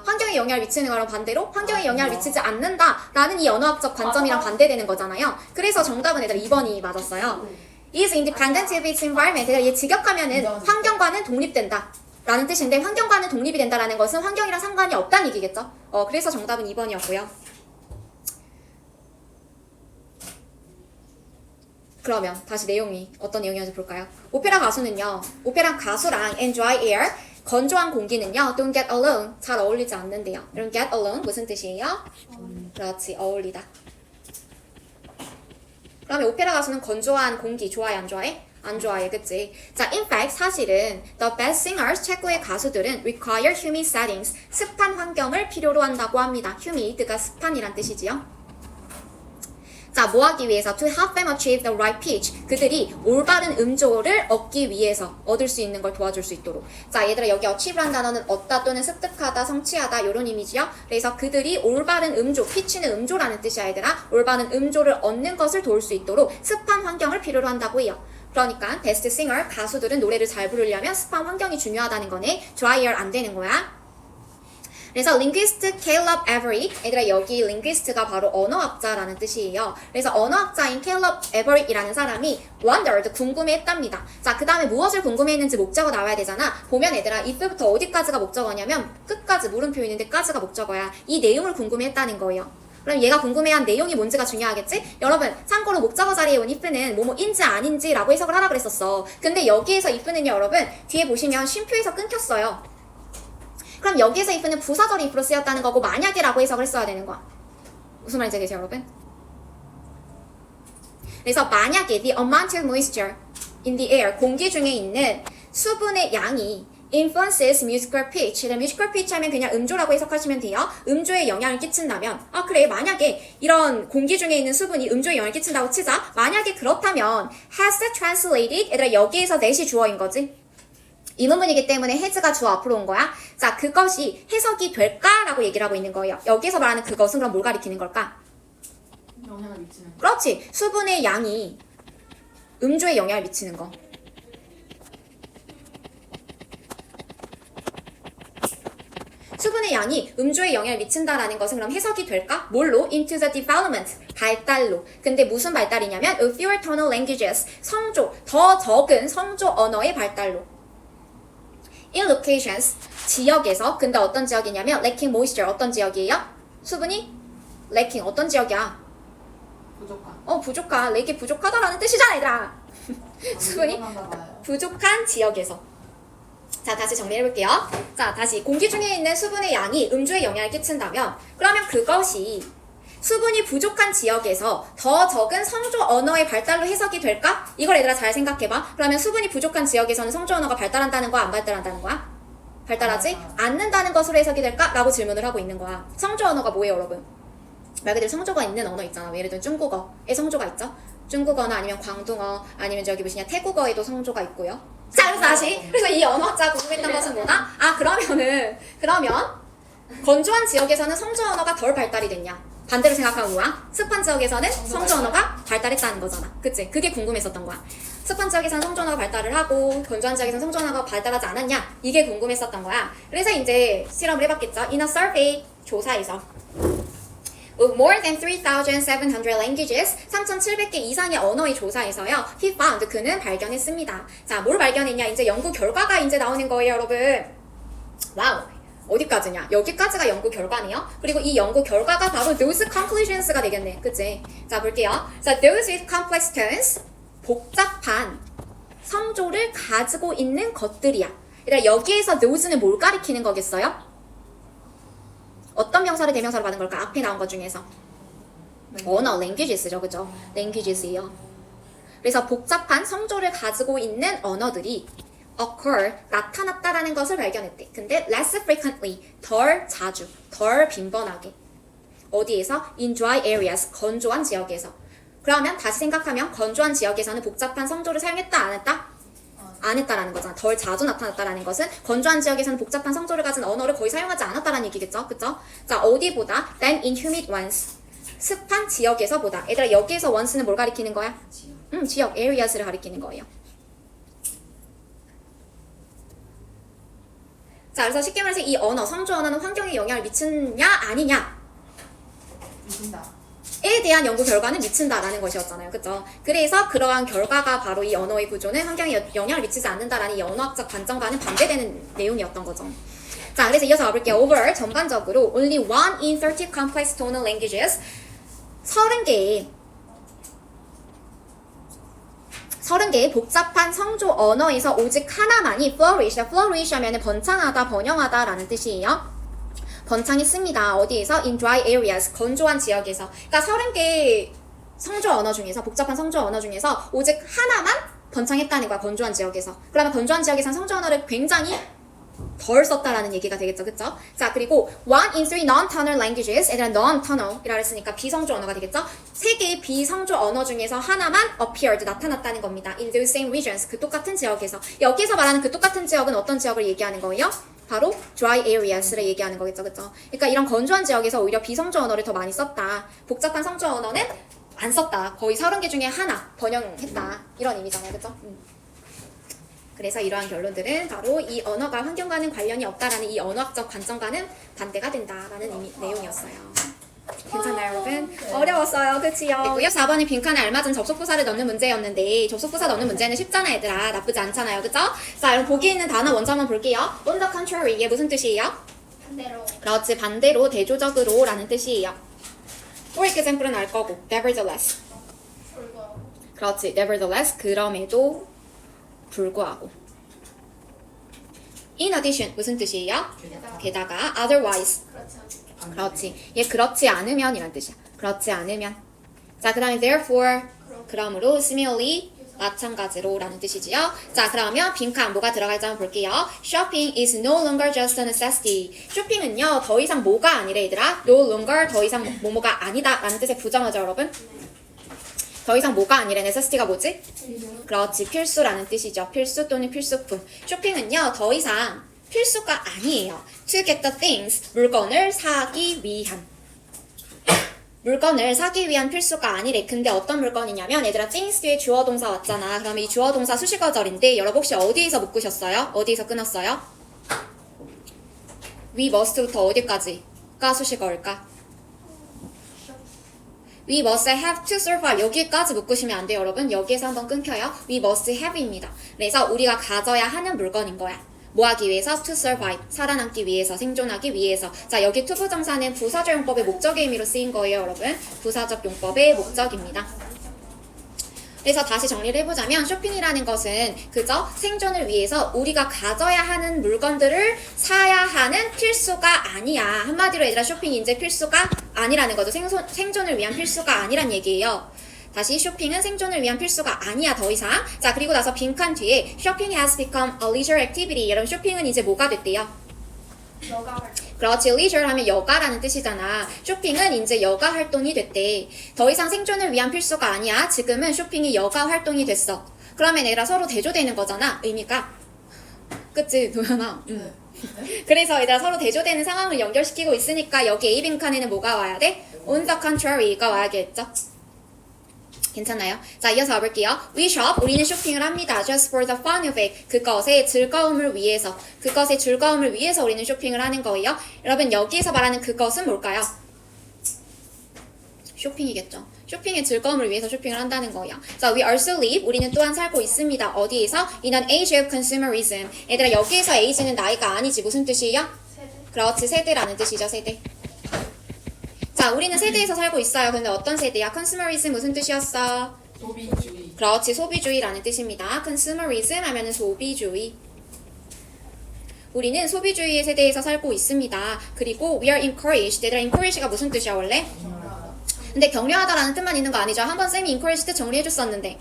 환경에 영향을 미치는 거랑 반대로 환경에 영향을 미치지 않는다라는 이 언어학적 관점이랑 반대되는 거잖아요. 그래서 정답은 얘들아 2번이 맞았어요. is independent of its environment. 얘 직역하면은 환경과는 독립된다 라는 뜻인데, 환경과는 독립이 된다라는 것은 환경이랑 상관이 없다는 얘기겠죠. 그래서 정답은 2번이었고요. 그러면 다시 내용이 어떤 내용이었는지 볼까요? 오페라 가수는요, 오페라 가수랑 and dry air, 건조한 공기는요, don't get along, 잘 어울리지 않는데요. 여러분 get along 무슨 뜻이에요? 그렇지, 어울리다. 그러면 오페라 가수는 건조한 공기 좋아해, 안 좋아해? 안 좋아해, 그치? 자, in fact, 사실은 the best singers, 최고의 가수들은 require humid settings, 습한 환경을 필요로 한다고 합니다. humid가 습한이란 뜻이지요. 자, 뭐 하기 위해서? To help them achieve the right pitch. 그들이 올바른 음조를 얻기 위해서, 얻을 수 있는 걸 도와줄 수 있도록. 자, 얘들아 여기 achieve라는 단어는 얻다 또는 습득하다, 성취하다 이런 이미지요. 그래서 그들이 올바른 음조, pitch는 음조라는 뜻이야 얘들아. 올바른 음조를 얻는 것을 도울 수 있도록 습한 환경을 필요로 한다고 해요. 그러니까 best singer, 가수들은 노래를 잘 부르려면 습한 환경이 중요하다는 거네. dry air 안 되는 거야. 그래서 linguist Caleb Everett, 얘들아 여기 linguist가 바로 언어학자라는 뜻이에요. 그래서 언어학자인 Caleb Everett이라는 사람이 wondered, 궁금해했답니다. 자, 그 다음에 무엇을 궁금해했는지 목적어 나와야 되잖아. 보면 얘들아 if부터 어디까지가 목적어냐면 끝까지, 물음표 있는데 까지가 목적어야. 이 내용을 궁금해했다는 거예요. 그럼 얘가 궁금해한 내용이 뭔지가 중요하겠지? 여러분, 참고로 목적어 자리에 온 if는 뭐뭐인지 아닌지 라고 해석을 하라 그랬었어. 근데 여기에서 if는요 여러분, 뒤에 보시면 쉼표에서 끊겼어요. 그럼 여기에서 if는 부사절 if로 쓰였다는 거고 만약에 라고 해석을 했어야 되는 거야. 무슨 말인지 알겠어요 여러분? 그래서 만약에 the amount of moisture in the air, 공기 중에 있는 수분의 양이 influences musical pitch. musical pitch 하면 그냥 음조라고 해석하시면 돼요. 음조에 영향을 끼친다면, 아 그래, 만약에 이런 공기 중에 있는 수분이 음조에 영향을 끼친다고 치자. 만약에 그렇다면 has translated, 얘들아 여기에서 that이 주어인 거지. 이 부분이기 때문에 has가 주어 앞으로 온 거야. 자, 그것이 해석이 될까라고 얘기를 하고 있는 거예요. 여기서 말하는 그것은 그럼 뭘 가리키는 걸까? 영향을 미치는 거. 그렇지. 수분의 양이 음조에 영향을 미치는 거. 수분의 양이 음조에 영향을 미친다라는 것은 그럼 해석이 될까? 뭘로? Into the development, 발달로. 근데 무슨 발달이냐면 of fewer tonal languages, 성조, 더 적은 성조 언어의 발달로. In locations, 지역에서. 근데 어떤 지역이냐면 lacking moisture, 어떤 지역이에요? 수분이 lacking, 어떤 지역이야? 부족한. 부족한, 렉이 부족하다라는 뜻이잖아 얘들아. 수분이 봐요. 부족한 지역에서. 자, 다시 정리해볼게요. 자, 다시 공기 중에 있는 수분의 양이 음조에 영향을 끼친다면, 그러면 그것이 수분이 부족한 지역에서 더 적은 성조 언어의 발달로 해석이 될까? 이걸 얘들아 잘 생각해봐. 그러면 수분이 부족한 지역에서는 성조 언어가 발달한다는 거야, 안 발달한다는 거야? 발달하지 않는다는 것으로 해석이 될까? 라고 질문을 하고 있는 거야. 성조 언어가 뭐예요, 여러분? 말 그대로 성조가 있는 언어 있잖아. 예를 들면 중국어에 성조가 있죠? 중국어나 아니면 광둥어, 아니면 저기 뭐냐 태국어에도 성조가 있고요. 자, 그래서 다시. 그래서 이 언어학자가 궁금했던 것은 뭐다? 아, 그러면 건조한 지역에서는 성조 언어가 덜 발달이 됐냐? 반대로 생각하면 뭐야? 습한 지역에서는 성조 언어가 발달했다는 거잖아. 그치? 그게 궁금했었던 거야. 습한 지역에서는 성조 언어가 발달을 하고 건조한 지역에서는 성조 언어가 발달하지 않았냐? 이게 궁금했었던 거야. 그래서 이제 실험을 해봤겠죠. In a survey, 조사에서 With more than 3,700 languages, 3,700개 이상의 언어의 조사에서요, he found, 그는 발견했습니다. 자, 뭘 발견했냐? 이제 연구 결과가 이제 나오는 거예요, 여러분. 와우. 어디까지냐? 여기까지가 연구 결과네요. 그리고 이 연구 결과가 바로 those conclusions가 되겠네. 그치? 자, 볼게요. 자, those with complex tones, 복잡한 성조를 가지고 있는 것들이야. 그러니까 여기에서 those는 뭘 가리키는 거겠어요? 어떤 명사를 대명사로 받은 걸까? 앞에 나온 것 중에서 언어, languages죠, 그죠? languages예요. 그래서 복잡한 성조를 가지고 있는 언어들이 occur, 나타났다라는 것을 발견했대. 근데 less frequently, 덜 자주, 덜 빈번하게. 어디에서? in dry areas, 건조한 지역에서. 그러면 다시 생각하면 건조한 지역에서는 복잡한 성조를 사용했다, 안 했다? 안 했다라는 거잖아. 덜 자주 나타났다라는 것은 건조한 지역에서는 복잡한 성조를 가진 언어를 거의 사용하지 않았다라는 얘기겠죠? 그쵸? 자, 어디보다? than in humid ones. 습한 지역에서보다. 얘들아, 여기에서 once는 뭘 가리키는 거야? 지역, areas를 가리키는 거예요. 자, 그래서 쉽게 말해서 이 언어, 성조 언어는 환경에 영향을 미치냐, 아니냐? 미친다. 에 대한 연구 결과는 미친다라는 것이었잖아요. 그죠? 그래서 그러한 결과가 바로 이 언어의 구조는 환경에 영향을 미치지 않는다라는 이 언어학적 관점과는 반대되는 내용이었던 거죠. 자, 그래서 이어서 가볼게요. Overall, 전반적으로 only 1 in 30 complex tonal languages 30개의 복잡한 성조 언어에서 오직 하나만이 flourish 하면 번창하다, 번영하다 라는 뜻이에요. 번창했습니다. 어디에서? in dry areas, 건조한 지역에서. 그러니까 30개의 성조 언어 중에서, 복잡한 성조 언어 중에서 오직 하나만 번창했다는 거야, 건조한 지역에서. 그러면 건조한 지역에서는 성조 언어를 굉장히 덜 썼다라는 얘기가 되겠죠, 그쵸? 자, 그리고 1 in 3 non-tonal languages, 얘들아 non-tonal 이라 했으니까 비성조 언어가 되겠죠? 3개의 비성조 언어 중에서 하나만 appeared, 나타났다는 겁니다. in those same regions, 그 똑같은 지역에서. 여기서 말하는 그 똑같은 지역은 어떤 지역을 얘기하는 거예요? 바로 dry areas를 얘기하는 거겠죠, 그쵸? 그러니까 이런 건조한 지역에서 오히려 비성조 언어를 더 많이 썼다. 복잡한 성조 언어는 안 썼다. 거의 30개 중에 하나 번영했다. 이런 의미잖아요, 그쵸? 그래서 이러한 결론들은 바로 이 언어가 환경과는 관련이 없다라는 이 언어학적 관점과는 반대가 된다라는 내용이었어요. 괜찮나요, 여러분? 어려웠어요, 그치요? 됐고요. 4번은 빈칸에 알맞은 접속부사를 넣는 문제였는데 접속부사 넣는 문제는 쉽잖아, 얘들아. 나쁘지 않잖아요, 그쵸? 자, 여러분 보기 있는 단어 먼저 한번 볼게요. On the contrary, 이게 무슨 뜻이에요? 반대로. 그렇지, 반대로, 대조적으로 라는 뜻이에요. For example은 알 거고, nevertheless. 불구하고. 그렇지, nevertheless, 그럼에도 불구하고. In addition, 무슨 뜻이에요? 게다가, otherwise. 그렇지 않습니다. 그렇지. 얘 그렇지 않으면 이란 뜻이야. 그렇지 않으면. 자, 그 다음에 therefore, 그러므로, similarly, 마찬가지로 라는 뜻이지요. 자, 그러면 빈칸 뭐가 들어갈지 한번 볼게요. Shopping is no longer just a necessity. 쇼핑은요, 더 이상 뭐가 아니래, 얘들아. No longer, 더 이상 뭐뭐가 아니다 라는 뜻의 부정어죠, 여러분. 더 이상 뭐가 아니래. necessity가 뭐지? 그렇지, 필수라는 뜻이죠. 필수 또는 필수품. 쇼핑은요, 더 이상 필수가 아니에요. To get the things, 물건을 사기 위한. 물건을 사기 위한 필수가 아니래. 근데 어떤 물건이냐면, 얘들아, things 뒤에 주어 동사 왔잖아. 그러면 이 주어 동사 수식어절인데, 여러분 혹시 어디에서 묶으셨어요? 어디에서 끊었어요? We must부터 어디까지가 수식어일까? We must have to survive. 여기까지 묶으시면 안 돼요, 여러분. 여기에서 한번 끊겨요. We must have입니다. 그래서 우리가 가져야 하는 물건인 거야. 뭐 하기 위해서? To survive. 살아남기 위해서, 생존하기 위해서. 자, 여기 투부정사는 부사적 용법의 목적의 의미로 쓰인 거예요, 여러분. 부사적 용법의 목적입니다. 그래서 다시 정리를 해보자면 쇼핑이라는 것은 그저 생존을 위해서 우리가 가져야 하는 물건들을 사야 하는 필수가 아니야. 한마디로 얘들아, 쇼핑이 이제 필수가 아니라는 거죠. 생존을 위한 필수가 아니란 얘기예요. 다시 쇼핑은 생존을 위한 필수가 아니야, 더 이상. 자, 그리고 나서 빈칸 뒤에 Shopping has become a leisure activity. 여러분, 쇼핑은 이제 뭐가 됐대요? 여가 활동. 그렇지, leisure 하면 여가라는 뜻이잖아. 쇼핑은 이제 여가 활동이 됐대. 더 이상 생존을 위한 필수가 아니야. 지금은 쇼핑이 여가 활동이 됐어. 그러면 얘들아 서로 대조되는 거잖아. 의미가. 그치 도현아? 네. 그래서 얘들아 서로 대조되는 상황을 연결시키고 있으니까 여기 A 빈칸에는 뭐가 와야 돼? On the contrary가 와야겠죠? 괜찮나요? 자, 이어서 가볼게요. We shop, 우리는 쇼핑을 합니다. Just for the fun of it. 그것의 즐거움을 위해서. 그것의 즐거움을 위해서 우리는 쇼핑을 하는 거예요. 여러분, 여기에서 말하는 그것은 뭘까요? 쇼핑이겠죠. 쇼핑의 즐거움을 위해서 쇼핑을 한다는 거예요. 자, we also live, 우리는 또한 살고 있습니다. 어디에서? In an age of consumerism. 얘들아, 여기에서 age는 나이가 아니지. 무슨 뜻이에요? 세대. 그렇지, 세대라는 뜻이죠, 세대. 자, 우리는 세대에서 살고 있어요. 근데 어떤 세대야? consumerism 무슨 뜻이었어? 소비주의. 그렇지, 소비주의라는 뜻입니다. consumerism 하면은 소비주의. 우리는 소비주의의 세대에서 살고 있습니다. 그리고 we are encouraged. 얘들아, encourage가 무슨 뜻이야, 원래? 근데 격려하다라는 뜻만 있는 거 아니죠? 한번 쌤이 encourage 뜻 정리해줬었는데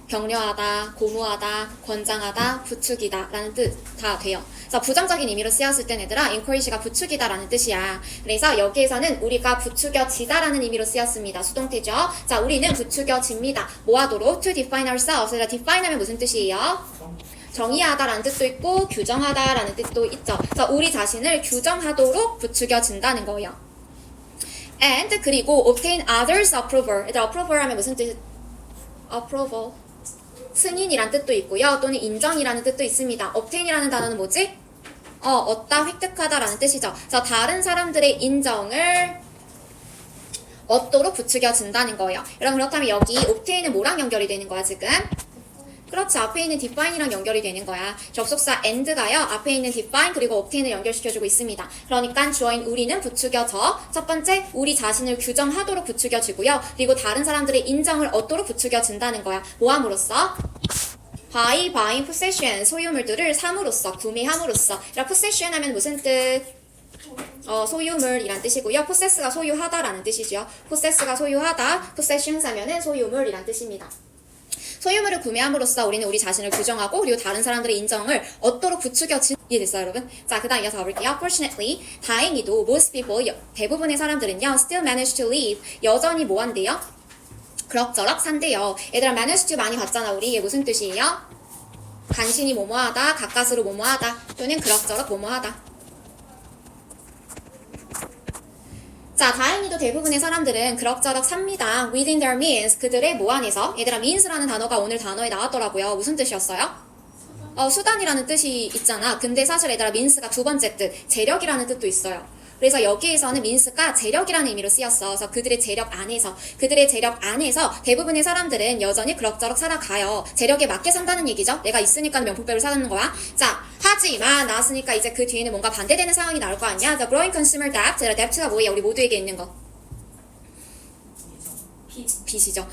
격려하다, 고무하다, 권장하다, 부추기다 라는 뜻 다 돼요. 자, 부정적인 의미로 쓰였을 땐 얘들아 encourage가 부추기다 라는 뜻이야. 그래서 여기에서는 우리가 부추겨지다 라는 의미로 쓰였습니다. 수동태죠. 자, 우리는 부추겨집니다. 뭐 하도록? To define ourselves. 얘들아, define 하면 무슨 뜻이에요? 정의하다 라는 뜻도 있고 규정하다 라는 뜻도 있죠. 자, 우리 자신을 규정하도록 부추겨진다는 거예요. And 그리고 obtain others approval. 얘들아, approval 하면 무슨 뜻? approval 승인이란 뜻도 있고요. 또는 인정이라는 뜻도 있습니다. obtain이라는 단어는 뭐지? 얻다, 획득하다라는 뜻이죠. 자, 다른 사람들의 인정을 얻도록 부추겨진다는 거예요. 여러분, 그렇다면 여기 obtain은 뭐랑 연결이 되는 거야 지금? 그렇지, 앞에 있는 define이랑 연결이 되는 거야. 접속사 and가요, 앞에 있는 define 그리고 obtain을 연결시켜주고 있습니다. 그러니까 주어인 우리는 부추겨져. 첫 번째, 우리 자신을 규정하도록 부추겨지고요. 그리고 다른 사람들의 인정을 얻도록 부추겨진다는 거야. 뭐 함으로써? by buying possession, 소유물들을 삼으로써, 구매함으로써. 그러니까 possession 하면 무슨 뜻? 소유물이란 뜻이고요. possess가 소유하다라는 뜻이죠. possess가 소유하다, possessions 하면은 소유물이란 뜻입니다. 소유물을 구매함으로써 우리는 우리 자신을 규정하고 그리고 다른 사람들의 인정을 얻도록 부추겨진. 이해됐어요, 여러분? 자, 그 다음 이어서 가볼게요. Fortunately, 다행히도 most people, 대부분의 사람들은요 still manage to live, 여전히 뭐 한대요? 그럭저럭 산대요. 얘들아, manage to 많이 봤잖아, 우리. 이게 무슨 뜻이에요? 간신히 뭐뭐하다, 가까스로 뭐뭐하다, 또는 그럭저럭 뭐뭐하다. 자, 다행히도 대부분의 사람들은 그럭저럭 삽니다. Within their means, 그들의 뭐 안에서? 얘들아, means라는 단어가 오늘 단어에 나왔더라고요. 무슨 뜻이었어요? 수단이라는 뜻이 있잖아. 근데 사실 얘들아, means가 두 번째 뜻, 재력이라는 뜻도 있어요. 그래서 여기에서는 means가 재력이라는 의미로 쓰였어. 그래서 그들의 재력 안에서 대부분의 사람들은 여전히 그럭저럭 살아가요. 재력에 맞게 산다는 얘기죠. 내가 있으니까 명품백을 사는 거야. 자, 하지만 나왔으니까 이제 그 뒤에는 뭔가 반대되는 상황이 나올 거 아니야. The growing consumer debt. debt가 뭐예요? 우리 모두에게 있는 거. 빚이죠.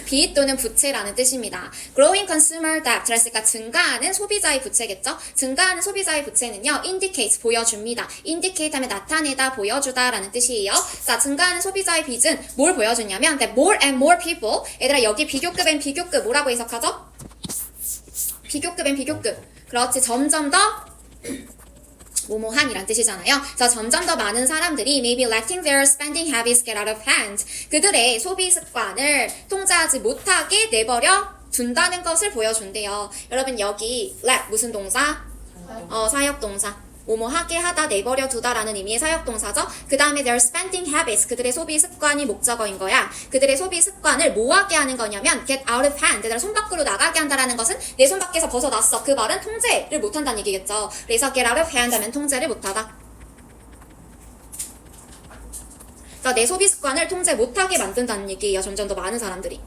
빚 또는 부채라는 뜻입니다. Growing consumer debt 했으니까 증가하는 소비자의 부채겠죠. 증가하는 소비자의 부채는요, indicate 보여줍니다. indicate 하면 나타내다, 보여주다 라는 뜻이에요. 자, 증가하는 소비자의 빚은 뭘 보여주냐면 that more and more people. 얘들아, 여기 비교급 and 비교급 뭐라고 해석하죠? 비교급 and 비교급. 그렇지, 점점 더 뭐뭐한이란 뜻이잖아요. 자, 점점 더 많은 사람들이 maybe letting their spending habits get out of hand. 그들의 소비 습관을 통제하지 못하게 내버려 둔다는 것을 보여준대요. 여러분, 여기 let 무슨 동사? 사역동사. 뭐뭐하게 하다, 내버려 두다라는 의미의 사역동사죠. 그 다음에 their spending habits, 그들의 소비 습관이 목적어인 거야. 그들의 소비 습관을 뭐하게 하는 거냐면 get out of hand, 그들의 손 밖으로 나가게 한다라는 것은 내 손 밖에서 벗어났어. 그 말은 통제를 못한다는 얘기겠죠. 그래서 get out of hand 하면 통제를 못하다. 그러니까 내 소비 습관을 통제 못하게 만든다는 얘기예요. 점점 더 많은 사람들이.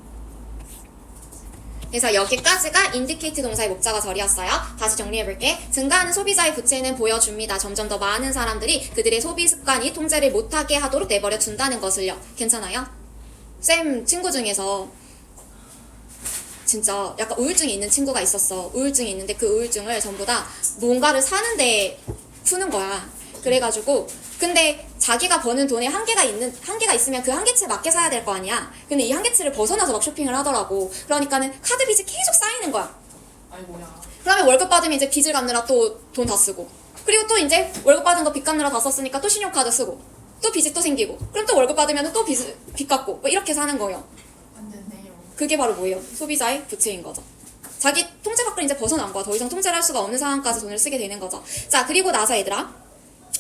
그래서 여기까지가 indicate 동사의 목적어 절이었어요. 다시 정리해볼게. 증가하는 소비자의 부채는 보여줍니다. 점점 더 많은 사람들이 그들의 소비 습관이 통제를 못하게 하도록 내버려 둔다는 것을요. 괜찮아요? 쌤 친구 중에서 진짜 약간 우울증이 있는 친구가 있었어. 우울증이 있는데 그 우울증을 전부 다 뭔가를 사는데 푸는 거야. 그래가지고 근데 자기가 버는 돈에 한계가 있으면 그 한계치에 맞게 사야 될 거 아니야. 근데 이 한계치를 벗어나서 막 쇼핑을 하더라고. 그러니까는 카드 빚이 계속 쌓이는 거야. 아이고야. 그러면 월급 받으면 이제 빚을 갚느라 또 돈 다 쓰고, 그리고 또 이제 월급 받은 거 빚 갚느라 다 썼으니까 또 신용카드 쓰고, 또 빚이 또 생기고, 그럼 또 월급 받으면 또 빚 갚고, 뭐 이렇게 사는 거예요. 안 됐네요. 그게 바로 뭐예요? 소비자의 부채인 거죠. 자기 통제 밖을 이제 벗어난 거야. 더 이상 통제를 할 수가 없는 상황까지 돈을 쓰게 되는 거죠. 자, 그리고 나서 얘들아,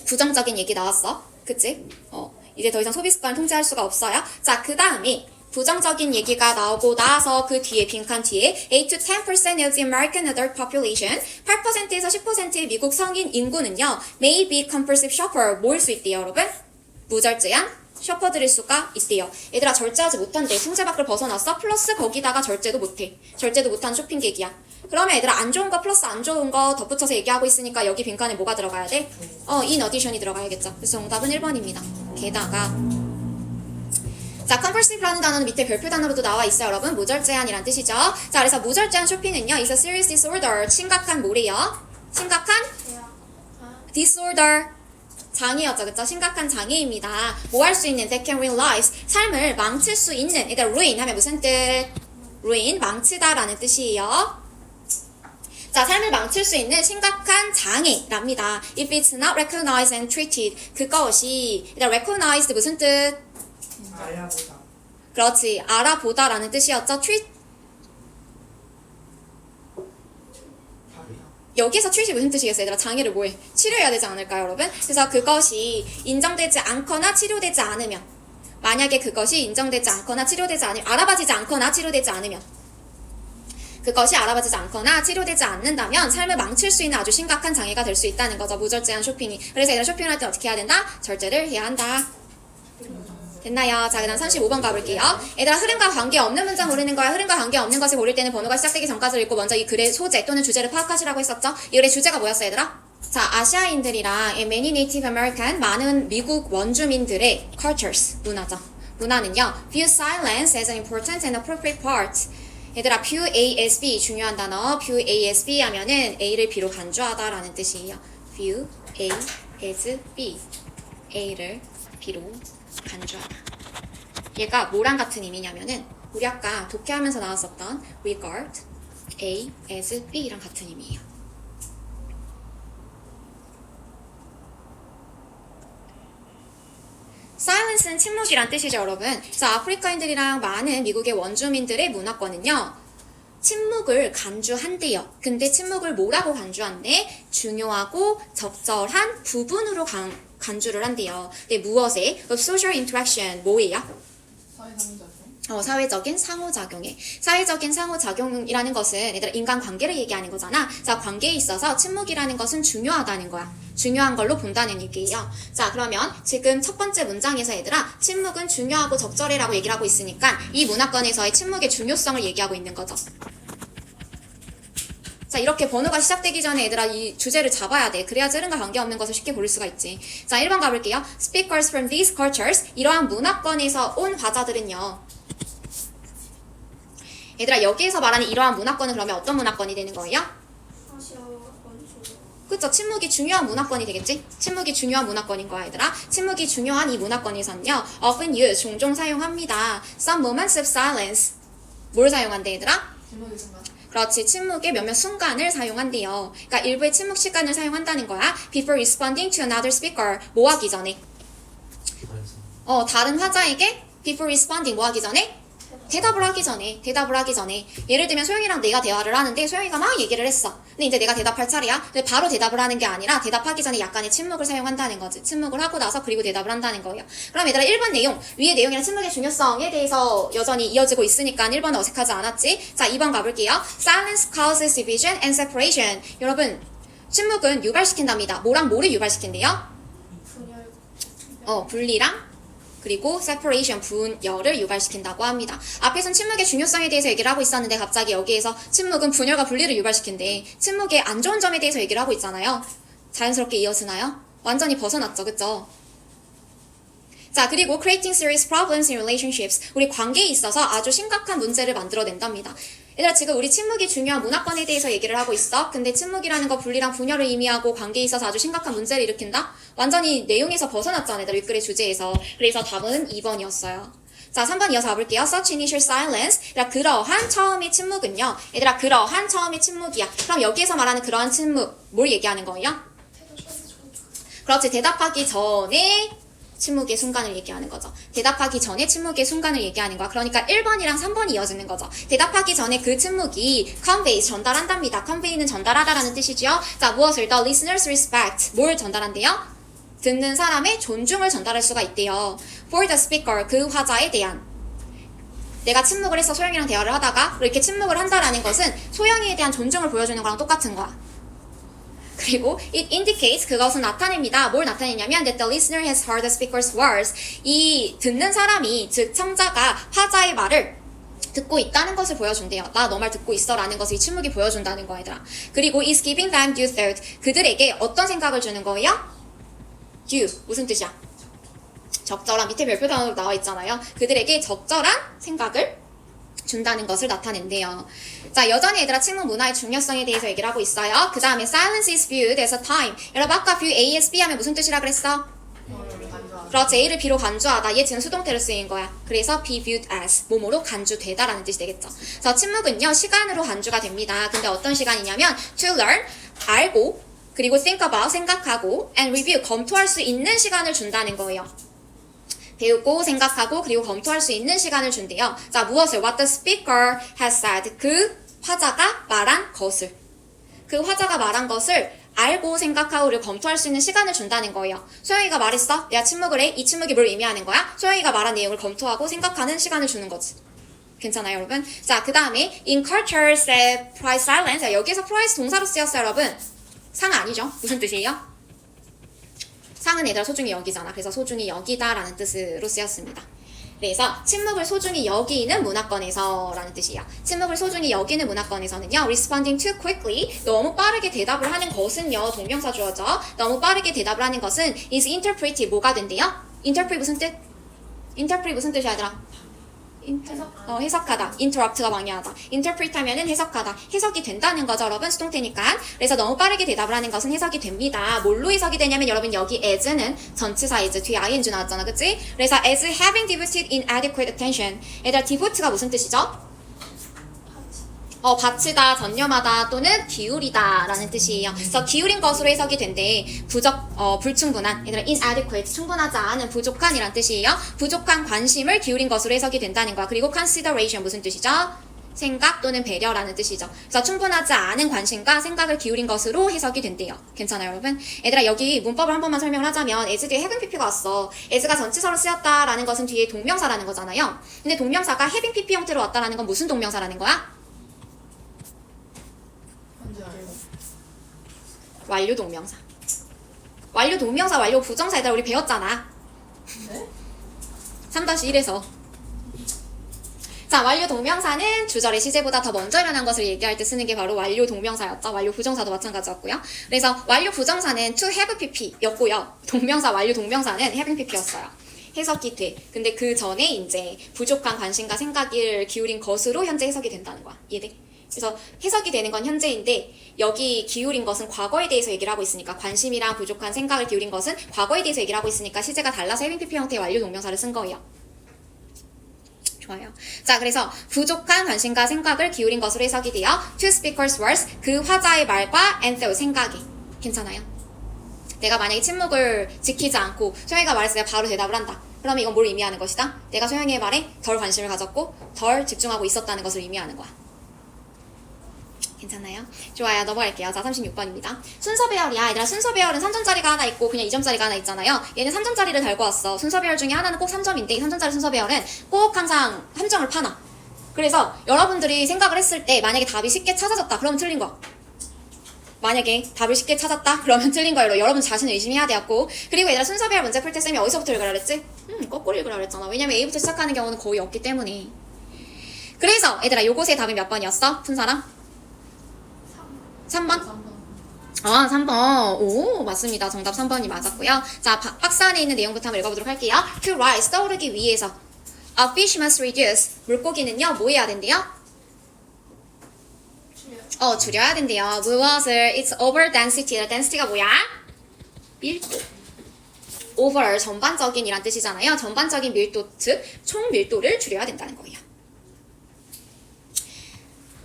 부정적인 얘기 나왔어. 그치? 이제 더 이상 소비 습관을 통제할 수가 없어요. 자, 그 다음에 부정적인 얘기가 나오고 나서 그 뒤에 빈칸 뒤에 8-10% of the American adult population 8%에서 10%의 미국 성인 인구는요 may be compulsive shopper 모일 수 있대요 여러분. 무절제한 셔퍼들일 수가 있대요. 얘들아 절제하지 못한대. 통제 밖을 벗어났어. 플러스 거기다가 절제도 못해. 절제도 못한 쇼핑객이야. 그러면 얘들아 안 좋은 거 플러스 안 좋은 거 덧붙여서 얘기하고 있으니까 여기 빈칸에 뭐가 들어가야 돼? in addition이 들어가야겠죠. 그래서 정답은 1번입니다. 게다가 자, compulsive라는 단어는 밑에 별표 단어로도 나와 있어요, 여러분. 무절제한이란 뜻이죠. 자, 그래서 무절제한 쇼핑은요, is a serious disorder. 심각한 뭐래요? 심각한 disorder. 장애였죠, 그쵸? 심각한 장애입니다. 뭐 할 수 있는? That can realize. 삶을 망칠 수 있는. 그러니까 ruin 하면 무슨 뜻? ruin, 망치다라는 뜻이에요. 자, 삶을 망칠 수 있는 심각한 장애랍니다. If it's not recognized and treated. 그것이, 일단 recognized 무슨 뜻? 알아보다. 그렇지. 알아보다라는 뜻이었죠. treat. 여기서 treat이 무슨 뜻이겠어요? 얘들아 장애를 뭐해? 치료해야 되지 않을까요, 여러분? 그래서 그것이 인정되지 않거나 치료되지 않으면 만약에 그것이 인정되지 않거나 치료되지 않으면 알아봐지지 않거나 치료되지 않으면 그것이 알아봐지지 않거나 치료되지 않는다면 삶을 망칠 수 있는 아주 심각한 장애가 될 수 있다는 거죠. 무절제한 쇼핑이. 그래서 얘들아 쇼핑을 할 때 어떻게 해야 된다? 절제를 해야 한다. 됐나요? 자, 그 다음 35번 가볼게요. 얘들아, 흐름과 관계없는 문장 고르는 거야. 흐름과 관계없는 것을 고를 때는 번호가 시작되기 전까지 읽고 먼저 이 글의 소재 또는 주제를 파악하시라고 했었죠? 이 글의 주제가 뭐였어, 얘들아? 자, 아시아인들이랑 many Native American, 많은 미국 원주민들의 cultures, 문화죠. 문화는요, view silence as an important and appropriate part. 얘들아, view A as B, 중요한 단어. view A as B 하면은 A를 B로 간주하다라는 뜻이에요. view A as B. A를 B로 간주하다. 얘가 뭐랑 같은 의미냐면은 우리 아까 독해하면서 나왔었던 regard A as B랑 같은 의미예요. silence는 침묵이란 뜻이죠, 여러분. 그래서 아프리카인들이랑 많은 미국의 원주민들의 문화권은요, 침묵을 간주한대요. 근데 침묵을 뭐라고 간주한대? 중요하고 적절한 부분으로 간주를 한대요. 근데 무엇에? social interaction, 뭐예요? 사회상호작용. 사회적인 상호작용에. 사회적인 상호작용이라는 것은 얘들아 인간관계를 얘기하는 거잖아. 자, 관계에 있어서 침묵이라는 것은 중요하다는 거야. 중요한 걸로 본다는 얘기예요. 자, 그러면 지금 첫 번째 문장에서 얘들아 침묵은 중요하고 적절해라고 얘기를 하고 있으니까 이 문화권에서의 침묵의 중요성을 얘기하고 있는 거죠. 자, 이렇게 번호가 시작되기 전에 얘들아 이 주제를 잡아야 돼. 그래야지 흐름과 관계없는 것을 쉽게 고를 수가 있지. 자, 1번 가볼게요. Speakers from these cultures. 이러한 문화권에서 온 화자들은요. 얘들아 여기에서 말하는 이러한 문화권은 그러면 어떤 문화권이 되는 거예요? 아시아 원주. 그쵸? 침묵이 중요한 문화권이 되겠지? 침묵이 중요한 문화권인 거야, 얘들아. 침묵이 중요한 이 문화권에서는요. often used, 종종 사용합니다. some moments of silence. 뭘 사용한대, 얘들아? 침묵의 순간. 그렇지. 침묵의 몇몇 순간을 사용한대요. 그러니까 일부의 침묵 시간을 사용한다는 거야. Before responding to another speaker. 뭐 하기 전에? 다른 화자에게 before responding 뭐 하기 전에? 대답을 하기 전에. 예를 들면 소영이랑 내가 대화를 하는데 소영이가 막 얘기를 했어. 근데 이제 내가 대답할 차례야. 근데 바로 대답을 하는 게 아니라 대답하기 전에 약간의 침묵을 사용한다는 거지. 침묵을 하고 나서 그리고 대답을 한다는 거예요. 그럼 얘들아 1번 내용, 위의 내용이랑 침묵의 중요성에 대해서 여전히 이어지고 있으니까 1번은 어색하지 않았지? 자, 2번 가볼게요. Silence causes division and separation. 여러분, 침묵은 유발시킨답니다. 뭐랑 뭐를 유발시킨대요? 분열. 분리랑 그리고 separation, 분열을 유발시킨다고 합니다. 앞에선 침묵의 중요성에 대해서 얘기를 하고 있었는데 갑자기 여기에서 침묵은 분열과 분리를 유발시킨대. 침묵의 안 좋은 점에 대해서 얘기를 하고 있잖아요. 자연스럽게 이어지나요? 완전히 벗어났죠, 그쵸? 자, 그리고 creating serious problems in relationships. 우리 관계에 있어서 아주 심각한 문제를 만들어낸답니다. 얘들아 지금 우리 침묵이 중요한 문화권에 대해서 얘기를 하고 있어. 근데 침묵이라는 거 분리랑 분열을 의미하고 관계에 있어서 아주 심각한 문제를 일으킨다? 완전히 내용에서 벗어났잖아, 얘들아 윗글의 주제에서. 그래서 답은 2번이었어요. 자, 3번 이어서 가볼게요. Such initial silence. 얘들아 그러한 처음의 침묵은요. 얘들아 그러한 처음의 침묵이야. 그럼 여기에서 말하는 그러한 침묵 뭘 얘기하는 거예요? 그렇지, 대답하기 전에 침묵의 순간을 얘기하는 거죠. 대답하기 전에 침묵의 순간을 얘기하는 거야. 그러니까 1번이랑 3번이 이어지는 거죠. 대답하기 전에 그 침묵이 convey, 전달한답니다. convey는 전달하다라는 뜻이죠. 자, 무엇을? The listener's respect. 뭘 전달한대요? 듣는 사람의 존중을 전달할 수가 있대요. For the speaker, 그 화자에 대한. 내가 침묵을 해서 소영이랑 대화를 하다가 이렇게 침묵을 한다라는 것은 소영이에 대한 존중을 보여주는 거랑 똑같은 거야. 그리고 it indicates, 그것은 나타냅니다. 뭘 나타내냐면 that the listener has heard the speaker's words. 이 듣는 사람이, 즉 청자가 화자의 말을 듣고 있다는 것을 보여준대요. 나 너 말 듣고 있어 라는 것을 이 침묵이 보여준다는 거 얘들아. 그리고 is giving them due thought. 그들에게 어떤 생각을 주는 거예요? due, 무슨 뜻이야? 적절한, 밑에 별표 단어로 나와 있잖아요. 그들에게 적절한 생각을 준다는 것을 나타낸대요. 자, 여전히 얘들아 침묵 문화의 중요성에 대해서 얘기를 하고 있어요. 그 다음에 silence is viewed as a time. 여러분 아까 view A as B 하면 무슨 뜻이라 그랬어? 그렇지, A를 B로 간주하다. 얘 지금 수동태로 쓰인 거야. 그래서 be viewed as, 몸으로 간주되다 라는 뜻이 되겠죠. 그래서 침묵은요 시간으로 간주가 됩니다. 근데 어떤 시간이냐면 to learn, 알고, 그리고 think about, 생각하고, and review, 검토할 수 있는 시간을 준다는 거예요. 배우고 생각하고 그리고 검토할 수 있는 시간을 준대요. 자, 무엇을? What the speaker has said. 그 화자가 말한 것을. 그 화자가 말한 것을 알고 생각하고 그리고 검토할 수 있는 시간을 준다는 거예요. 소영이가 말했어. 내가 침묵을 해. 이 침묵이 뭘 의미하는 거야? 소영이가 말한 내용을 검토하고 생각하는 시간을 주는 거지. 괜찮아요, 여러분? 자, 그 다음에 in culture say price silence. 자, 여기서 price 동사로 쓰였어요, 여러분. 상 아니죠? 무슨 뜻이에요? 상은 얘들아 소중히 여기잖아. 그래서 소중히 여기다 라는 뜻으로 쓰였습니다. 그래서 침묵을 소중히 여기는 문화권에서 라는 뜻이에요. 침묵을 소중히 여기는 문화권에서는요, responding too quickly, 너무 빠르게 대답을 하는 것은요, 동명사 주어져. 너무 빠르게 대답을 하는 것은 is interpret, 뭐가 된대요? interpret 무슨 뜻? interpret 무슨 뜻이야 얘들아? 해석하다. interrupt가 방해하다. interpret 하면은 해석하다. 해석이 된다는 거죠, 여러분. 수동태니까. 그래서 너무 빠르게 대답을 하는 것은 해석이 됩니다. 뭘로 해석이 되냐면 여러분 여기 as는 전치사 as 뒤에 ing 나왔잖아, 그치? 그래서 as having devoted inadequate attention. 얘들아 devote가 무슨 뜻이죠? 바치다, 전념하다 또는 기울이다 라는 뜻이에요. 그래서 기울인 것으로 해석이 된대. 불충분한, 얘들아 inadequate, 충분하지 않은, 부족한 이란 뜻이에요. 부족한 관심을 기울인 것으로 해석이 된다는 거야. 그리고 consideration 무슨 뜻이죠? 생각 또는 배려라는 뜻이죠. 그래서 충분하지 않은 관심과 생각을 기울인 것으로 해석이 된대요. 괜찮아요, 여러분? 얘들아 여기 문법을 한 번만 설명을 하자면 as 뒤에 having pp가 왔어. as가 전치사로 쓰였다라는 것은 뒤에 동명사라는 거잖아요. 근데 동명사가 having pp 형태로 왔다라는 건 무슨 동명사라는 거야? 완료 동명사. 완료 동명사, 완료 부정사 얘들아 우리 배웠잖아. 네? 3-1에서. 자, 완료 동명사는 주절의 시제보다 더 먼저 일어난 것을 얘기할 때 쓰는 게 바로 완료 동명사였죠. 완료 부정사도 마찬가지였고요. 그래서 완료 부정사는 to have pp였고요. 동명사, 완료 동명사는 having pp였어요. 해석이 돼. 근데 그 전에 이제 부족한 관심과 생각을 기울인 것으로 현재 해석이 된다는 거야. 이해돼? 그래서 해석이 되는 건 현재인데 여기 기울인 것은 과거에 대해서 얘기를 하고 있으니까, 관심이랑 부족한 생각을 기울인 것은 과거에 대해서 얘기를 하고 있으니까 시제가 달라서 having pp 형태의 완료 동명사를 쓴 거예요. 좋아요. 자, 그래서 부족한 관심과 생각을 기울인 것으로 해석이 돼요. To speaker's words, 그 화자의 말과 and thought, 생각이. 괜찮아요? 내가 만약에 침묵을 지키지 않고 소영이가 말해서 내가 바로 대답을 한다. 그러면 이건 뭘 의미하는 것이다? 내가 소영이의 말에 덜 관심을 가졌고 덜 집중하고 있었다는 것을 의미하는 거야. 괜찮나요? 좋아요. 넘어갈게요. 자, 36번입니다. 순서 배열이야. 얘들아 순서 배열은 3점짜리가 하나 있고 그냥 2점짜리가 하나 있잖아요. 얘는 3점짜리를 달고 왔어. 순서 배열 중에 하나는 꼭 3점인데 이 3점짜리 순서 배열은 꼭 항상 함정을 파놔. 그래서 여러분들이 생각을 했을 때 만약에 답이 쉽게 찾아졌다. 그러면 틀린 거야. 만약에 답을 쉽게 찾았다? 그러면 틀린 거예요. 여러분 자신을 의심해야 되었고. 그리고 얘들아 순서 배열 문제 풀 때 쌤이 어디서부터 읽으라 그랬지? 거꾸로 읽으라 그랬잖아. 왜냐면 A부터 시작하는 경우는 거의 없기 때문에. 그래서 얘들아 요것의 답이 몇 번이었어? 푼 사람? 3번? 3번. 오, 맞습니다. 정답 3번이 맞았고요. 자, 박스 안에 있는 내용부터 한번 읽어보도록 할게요. To rise, 떠오르기 위해서. A fish must reduce. 물고기는요, 뭐 해야 된대요? 줄여야 된대요. 무엇을? It's over density. density가 뭐야? 밀도. over, 전반적인 이란 뜻이잖아요. 전반적인 밀도, 즉, 총 밀도를 줄여야 된다는 거예요.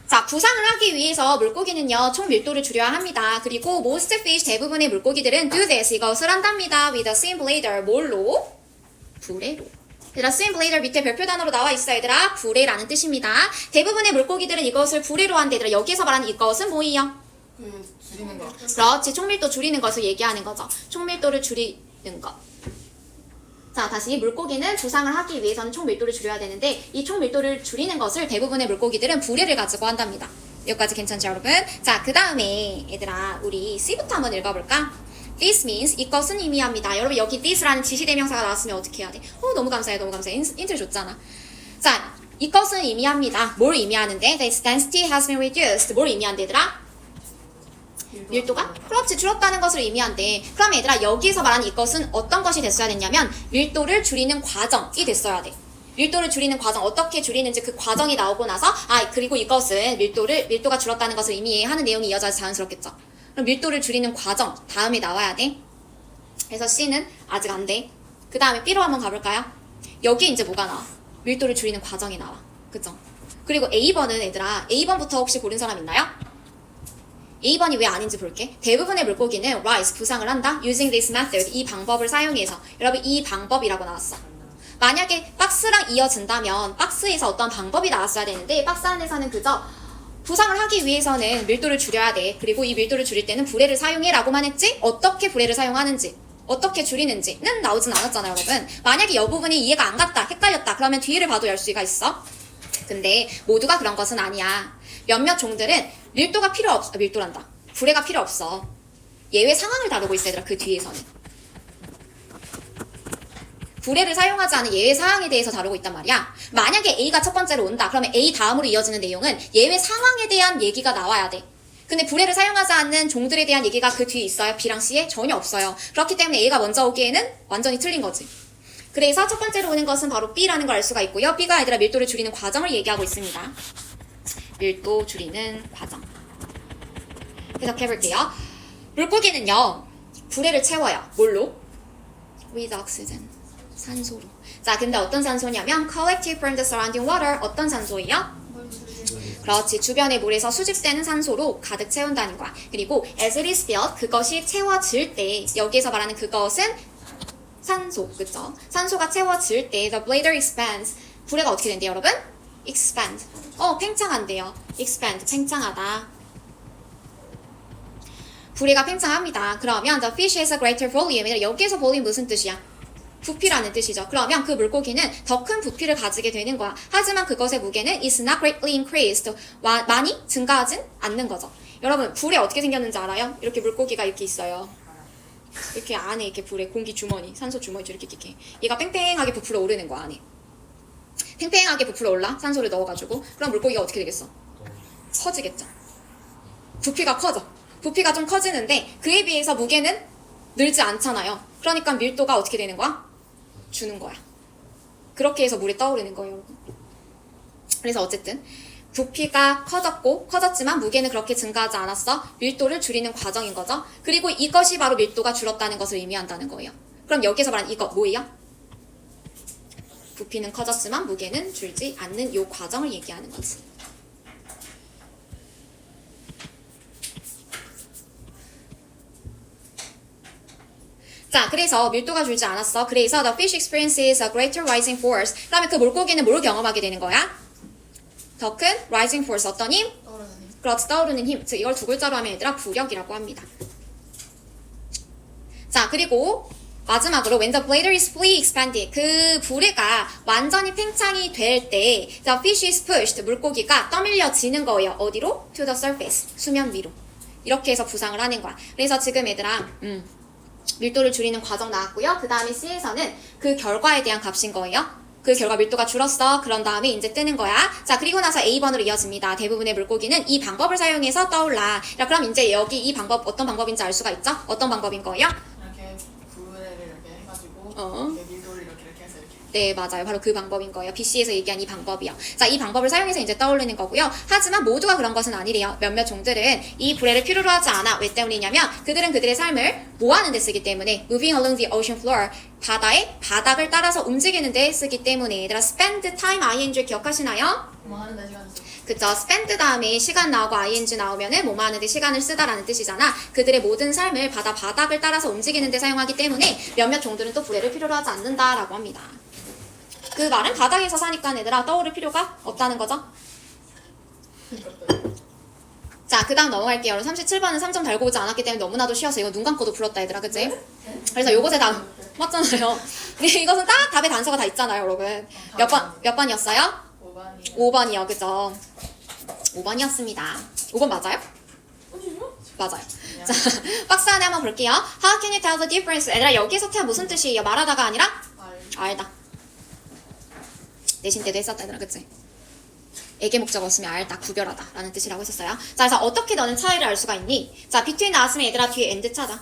자, 구상을 하기 위해서 물고기는요, 총 밀도를 줄여야 합니다. 그리고 most fish, 대부분의 물고기들은 do this, 이것을 한답니다. with a same bladder, 뭘로? 불에로. 얘들아, swim later 밑에 별표 단어로 나와 있어, 얘들아. 불에라는 뜻입니다. 대부분의 물고기들은 이것을 불에로 한대, 얘들아. 여기에서 말하는 이것은 뭐예요? 그 줄이는 거. 그렇지, 총밀도 줄이는 것을 얘기하는 거죠. 총밀도를 줄이는 것. 자, 다시 물고기는 부상을 하기 위해서는 총밀도를 줄여야 되는데 이 총밀도를 줄이는 것을 대부분의 물고기들은 불에를 가지고 한답니다. 여기까지 괜찮죠, 여러분? 자, 그 다음에 얘들아, 우리 C부터 한번 읽어볼까? This means 이것은 의미합니다. 여러분, 여기 this라는 지시대명사가 나왔으면 어떻게 해야 돼? 너무 감사해, 너무 감사해. 인트 줬잖아. 자, 이것은 의미합니다. 뭘 의미하는데? The density has been reduced. 뭘 의미한대, 얘들아? 밀도가? 그렇지, 줄었다는 것을 의미한대. 그럼 얘들아, 여기에서 말하는 이것은 어떤 것이 됐어야 됐냐면 밀도를 줄이는 과정이 됐어야 돼. 밀도를 줄이는 과정, 어떻게 줄이는지 그 과정이 나오고 나서 그리고 이것은 밀도가 줄었다는 것을 의미하는 내용이 이어져서 자연스럽겠죠. 그럼 밀도를 줄이는 과정 다음에 나와야 돼. 그래서 C는 아직 안 돼. 그 다음에 B로 한번 가볼까요? 여기 이제 뭐가 나와? 밀도를 줄이는 과정이 나와. 그쵸? 그리고 A번은 얘들아, A번부터 혹시 고른 사람 있나요? A번이 왜 아닌지 볼게. 대부분의 물고기는 rise, 부상을 한다. using this method, 이 방법을 사용해서. 여러분, 이 방법이라고 나왔어. 만약에 박스랑 이어진다면 박스에서 어떤 방법이 나왔어야 되는데 박스 안에서는 그저 부상을 하기 위해서는 밀도를 줄여야 돼. 그리고 이 밀도를 줄일 때는 불에를 사용해 라고만 했지 어떻게 불에를 사용하는지 어떻게 줄이는지는 나오진 않았잖아요, 여러분. 만약에 이 부분이 이해가 안 갔다, 헷갈렸다, 그러면 뒤를 봐도 열 수가 있어. 근데 모두가 그런 것은 아니야. 몇몇 종들은 밀도가 필요 없어. 밀도란다. 불에가 필요 없어. 예외 상황을 다루고 있어, 얘들아. 그 뒤에서는. 불에를 사용하지 않은 예외 상황에 대해서 다루고 있단 말이야. 만약에 A가 첫 번째로 온다. 그러면 A 다음으로 이어지는 내용은 예외 상황에 대한 얘기가 나와야 돼. 근데 불에를 사용하지 않는 종들에 대한 얘기가 그 뒤에 있어요? B랑 C에? 전혀 없어요. 그렇기 때문에 A가 먼저 오기에는 완전히 틀린 거지. 그래서 첫 번째로 오는 것은 바로 B라는 걸 알 수가 있고요. B가 얘들아 밀도를 줄이는 과정을 얘기하고 있습니다. 밀도 줄이는 과정. 해석해볼게요. 물고기는요, 불에를 채워요. 뭘로? With oxygen. 산소로. 자, 근데 어떤 산소냐면 collected from the surrounding water. 어떤 산소예요? 그렇지, 주변의 물에서 수집되는 산소로 가득 채운다는 거야. 그리고 as it is filled, 그것이 채워질 때, 여기에서 말하는 그것은 산소, 그쵸? 산소가 채워질 때 the bladder expands. 불에가 어떻게 된대요, 여러분? expand. 팽창한대요. expand, 팽창하다. 불에가 팽창합니다. 그러면 the fish has a greater volume. 여기에서 volume 무슨 뜻이야? 부피라는 뜻이죠. 그러면 그 물고기는 더 큰 부피를 가지게 되는 거야. 하지만 그것의 무게는 is not greatly increased. 많이 증가하진 않는 거죠. 여러분, 불에 어떻게 생겼는지 알아요? 이렇게 물고기가 이렇게 있어요. 이렇게 안에 이렇게 불에 공기 주머니, 산소 주머니 이렇게 얘가 팽팽하게 부풀어 오르는 거야, 안에. 팽팽하게 부풀어 올라, 산소를 넣어가지고. 그럼 물고기가 어떻게 되겠어? 커지겠죠. 부피가 커져. 부피가 좀 커지는데 그에 비해서 무게는 늘지 않잖아요. 그러니까 밀도가 어떻게 되는 거야? 주는 거야. 그렇게 해서 물에 떠오르는 거예요, 여러분. 그래서 어쨌든 부피가 커졌지만 무게는 그렇게 증가하지 않았어. 밀도를 줄이는 과정인 거죠. 그리고 이것이 바로 밀도가 줄었다는 것을 의미한다는 거예요. 그럼 여기서 말하는 이것 뭐예요? 부피는 커졌지만 무게는 줄지 않는 이 과정을 얘기하는 거지. 자, 그래서 밀도가 줄지 않았어. 그래서 the fish experiences a greater rising force. 그러면 그 물고기는 뭘 경험하게 되는 거야? 더 큰 rising force. 어떤 힘? 떠오르는 힘. 그렇지, 떠오르는 힘. 즉 이걸 두 글자로 하면 얘들아 부력이라고 합니다. 자, 그리고 마지막으로 when the bladder is fully expanded. 그 불에가 완전히 팽창이 될 때 the fish is pushed. 물고기가 떠밀려지는 거예요. 어디로? to the surface. 수면 위로. 이렇게 해서 부상을 하는 거야. 그래서 지금 얘들아 밀도를 줄이는 과정 나왔고요. 그 다음에 C에서는 그 결과에 대한 값인 거예요. 그 결과 밀도가 줄었어. 그런 다음에 이제 뜨는 거야. 자, 그리고 나서 A번으로 이어집니다. 대부분의 물고기는 이 방법을 사용해서 떠올라. 자, 그럼 이제 여기 이 방법 어떤 방법인지 알 수가 있죠? 어떤 방법인 거예요? 이렇게 불에를 이렇게 해가지고 이렇게 밀도를 이렇게 해서 이렇게. 네, 맞아요. 바로 그 방법인 거예요. BC에서 얘기한 이 방법이요. 자, 이 방법을 사용해서 이제 떠오르는 거고요. 하지만 모두가 그런 것은 아니래요. 몇몇 종들은 이 불에를 필요로 하지 않아. 왜 때문이냐면 그들은 그들의 삶을 뭐하는 데 쓰기 때문에 moving along the ocean floor. 바다의 바닥을 따라서 움직이는 데 쓰기 때문에. 얘들아, spend time ing 기억하시나요? 뭐 하는 데 시간 쓰고. 그쵸? spend 다음에 시간 나오고 ing 나오면은 뭐뭐 하는데 시간을 쓰다라는 뜻이잖아. 그들의 모든 삶을 바닥을 따라서 움직이는 데 사용하기 때문에 몇몇 종들은 또 불해를 필요로 하지 않는다라고 합니다. 그 말은 바닥에서 사니까 얘들아 떠오를 필요가 없다는 거죠. 자, 그 다음 넘어갈게요. 37번은 3점 달고 오지 않았기 때문에 너무나도 쉬워서 이거 눈 감고도 풀었다 얘들아, 그치? 그래서 요것에 다 맞잖아요. 근데 이것은 딱 답의 단서가 다 있잖아요, 여러분. 몇 번이었어요? 5번이요. 5번이요, 그죠? 5번이었습니다. 5번 맞아요? 맞아요. 자, 박스 안에 한번 볼게요. How can you tell the difference? 얘들아, 여기서 tell 무슨 뜻이에요? 말하다가 아니라? 알다. 내신 때도 했었다, 얘들아, 그치? 애게 목적 없으면 알다, 구별하다 라는 뜻이라고 했었어요. 자, 그래서 어떻게 너는 차이를 알 수가 있니? 자, between 나왔으면 얘들아 뒤에 and 찾아.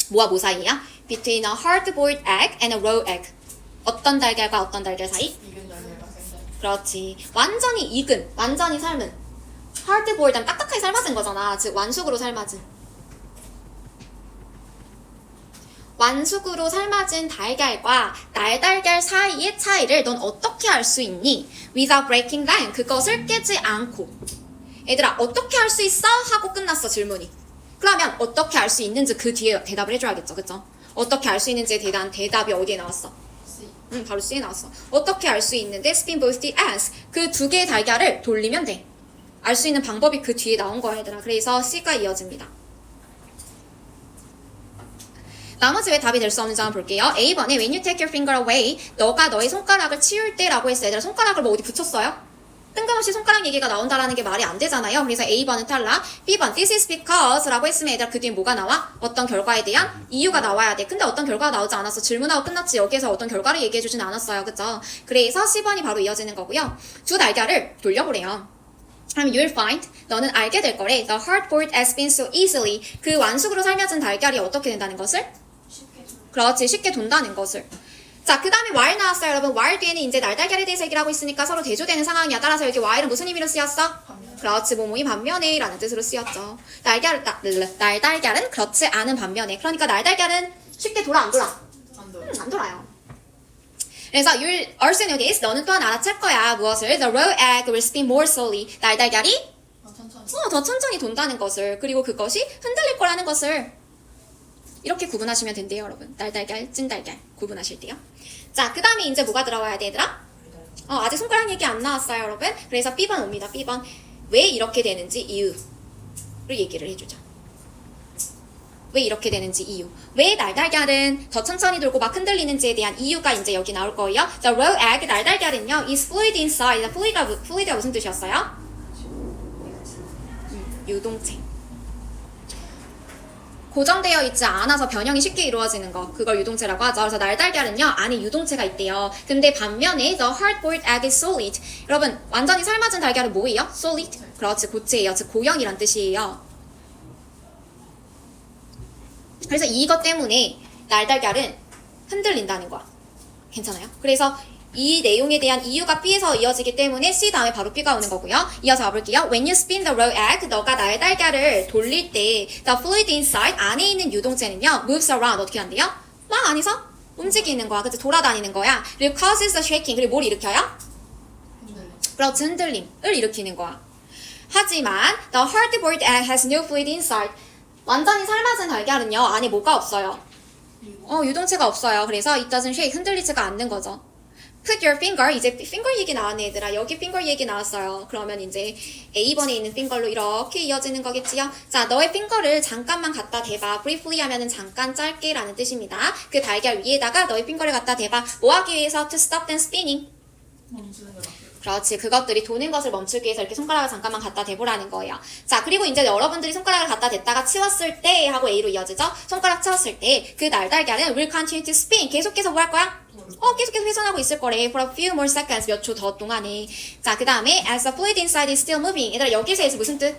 뭐와 뭐 사이야? Between a hard-boiled egg and a raw egg. 어떤 달걀과 어떤 달걀 사이? 익은 달걀과 생달. 그렇지. 완전히 익은, 완전히 삶은. hard-boiled 하면 딱딱하게 삶아진 거잖아. 즉 완숙으로 삶아진. 완숙으로 삶아진 달걀과 날달걀 사이의 차이를 넌 어떻게 알 수 있니? Without breaking down. 그것을 깨지 않고. 얘들아, 어떻게 알 수 있어? 하고 끝났어, 질문이. 그러면 어떻게 알 수 있는지 그 뒤에 대답을 해줘야겠죠, 그쵸? 어떻게 알 수 있는지에 대한 대답이 어디에 나왔어? C. 바로 C에 나왔어. 어떻게 알 수 있는데 spin both the eggs. 그 두 개의 달걀을 돌리면 돼. 알 수 있는 방법이 그 뒤에 나온 거야, 얘들아. 그래서 C가 이어집니다. 나머지 왜 답이 될 수 없는지 한번 볼게요. A번에 when you take your finger away, 너가 너의 손가락을 치울 때 라고 했어요. 얘들아, 손가락을 뭐 어디 붙였어요? 뜬금없이 손가락 얘기가 나온다라는 게 말이 안 되잖아요. 그래서 A번은 탈락. B번 this is because 라고 했으면 얘들아 그 뒤에 뭐가 나와? 어떤 결과에 대한 이유가 나와야 돼. 근데 어떤 결과가 나오지 않았어. 질문하고 끝났지. 여기에서 어떤 결과를 얘기해주진 않았어요. 그쵸? 그래서 C번이 바로 이어지는 거고요. 두 달걀을 돌려보래요. 그럼 you'll find, 너는 알게 될 거래. The hard-boiled egg spins so easily. 그 완숙으로 삶아진 달걀이 어떻게 된다는 것을? 쉽게 좀. 그렇지, 쉽게 돈다는 것을. 자, 그 다음에 while 나왔어요, 여러분. while 뒤에는 이제 날달걀에 대해서 얘기를 하고 있으니까 서로 대조되는 상황이야. 따라서 여기 while은 무슨 의미로 쓰였어? 반면. 그렇지, 뭐뭐이 반면에 라는 뜻으로 쓰였죠. 날달걀은 그렇지 않은 반면에. 그러니까 날달걀은 쉽게 돌아, 안 돌아? 안 돼. 안 돌아요. 그래서 you'll also notice, 너는 또한 알아챌 거야. 무엇을? The raw egg will spin more slowly. 날달걀이 천천히. 더 천천히 돈다는 것을. 그리고 그것이 흔들릴 거라는 것을. 이렇게 구분하시면 된대요, 여러분. 날달걀, 찐달걀 구분하실 때요. 자, 그 다음에 이제 뭐가 들어와야 돼, 얘들아? 아직 손가락 얘기 안 나왔어요, 여러분. 그래서 B번 옵니다, B번. 왜 이렇게 되는지 이유를 얘기를 해주죠. 왜 이렇게 되는지 이유. 왜 날달걀은 더 천천히 돌고 막 흔들리는지에 대한 이유가 이제 여기 나올 거예요. The raw egg, 날달걀은요, is fluid inside. fluid가 무슨 뜻이었어요? 유동체. 고정되어 있지 않아서 변형이 쉽게 이루어지는 거, 그걸 유동체라고 하죠. 그래서 날달걀은요 안에 유동체가 있대요. 근데 반면에 the hard-boiled egg is solid. 여러분, 완전히 삶아진 달걀은 뭐예요? solid. 그렇지, 고체예요. 즉 고형이란 뜻이에요. 그래서 이것 때문에 날달걀은 흔들린다는 거야. 괜찮아요? 그래서 이 내용에 대한 이유가 B에서 이어지기 때문에 C 다음에 바로 B가 오는 거고요. 이어서 가볼게요. When you spin the raw egg, 너가 날달걀을 돌릴 때 the fluid inside, 안에 있는 유동체는요 moves around. 어떻게 한대요? 막 안에서 움직이는 거야. 그치? 돌아다니는 거야. 그리고 causes the shaking. 그리고 뭘 일으켜요? 흔들림. 그렇지, 흔들림을 일으키는 거야. 하지만 the hard-boiled egg has no fluid inside. 완전히 삶아진 달걀은요 안에 뭐가 없어요? 유동체가 없어요. 그래서 it doesn't shake. 흔들리지가 않는 거죠. Put your finger. 이제 finger 얘기 나왔네, 얘들아. 여기 finger 얘기 나왔어요. 그러면 이제 A번에 있는 finger로 이렇게 이어지는 거겠지요. 자, 너의 finger를 잠깐만 갖다 대봐. briefly 하면은 잠깐, 짧게 라는 뜻입니다. 그 달걀 위에다가 너의 finger를 갖다 대봐. 뭐 하기 위해서? To stop them spinning. 멈추는 거 같아요. 그렇지, 그것들이 도는 것을 멈추기 위해서 이렇게 손가락을 잠깐만 갖다 대보라는 거예요. 자, 그리고 이제 여러분들이 손가락을 갖다 댔다가 치웠을 때 하고 A로 이어지죠. 손가락 치웠을 때 그 날달걀은 will continue to spin. 계속해서 뭐 할 거야? 계속해서 회전하고 있을 거래. For a few more seconds. 몇 초 더 동안에. 자, 그 다음에 as the fluid inside is still moving. 얘들아, 여기서 무슨 뜻?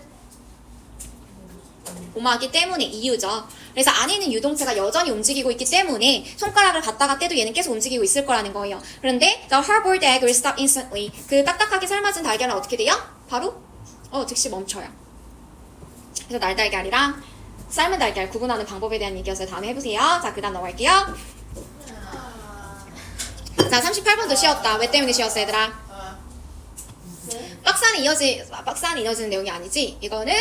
오마하기 때문에 이유죠. 그래서 안에 있는 유동체가 여전히 움직이고 있기 때문에 손가락을 갖다가 떼도 얘는 계속 움직이고 있을 거라는 거예요. 그런데 the hard-boiled egg will stop instantly. 그 딱딱하게 삶아진 달걀은 어떻게 돼요? 바로 즉시 멈춰요. 그래서 날달걀이랑 삶은 달걀 구분하는 방법에 대한 얘기였어요. 다음에 해보세요. 자, 그 다음 넘어갈게요. 자, 38번도 쉬었다. 왜 때문에 쉬었어, 얘들아? 네. 박스 안에 이어지는 내용이 아니지. 이거는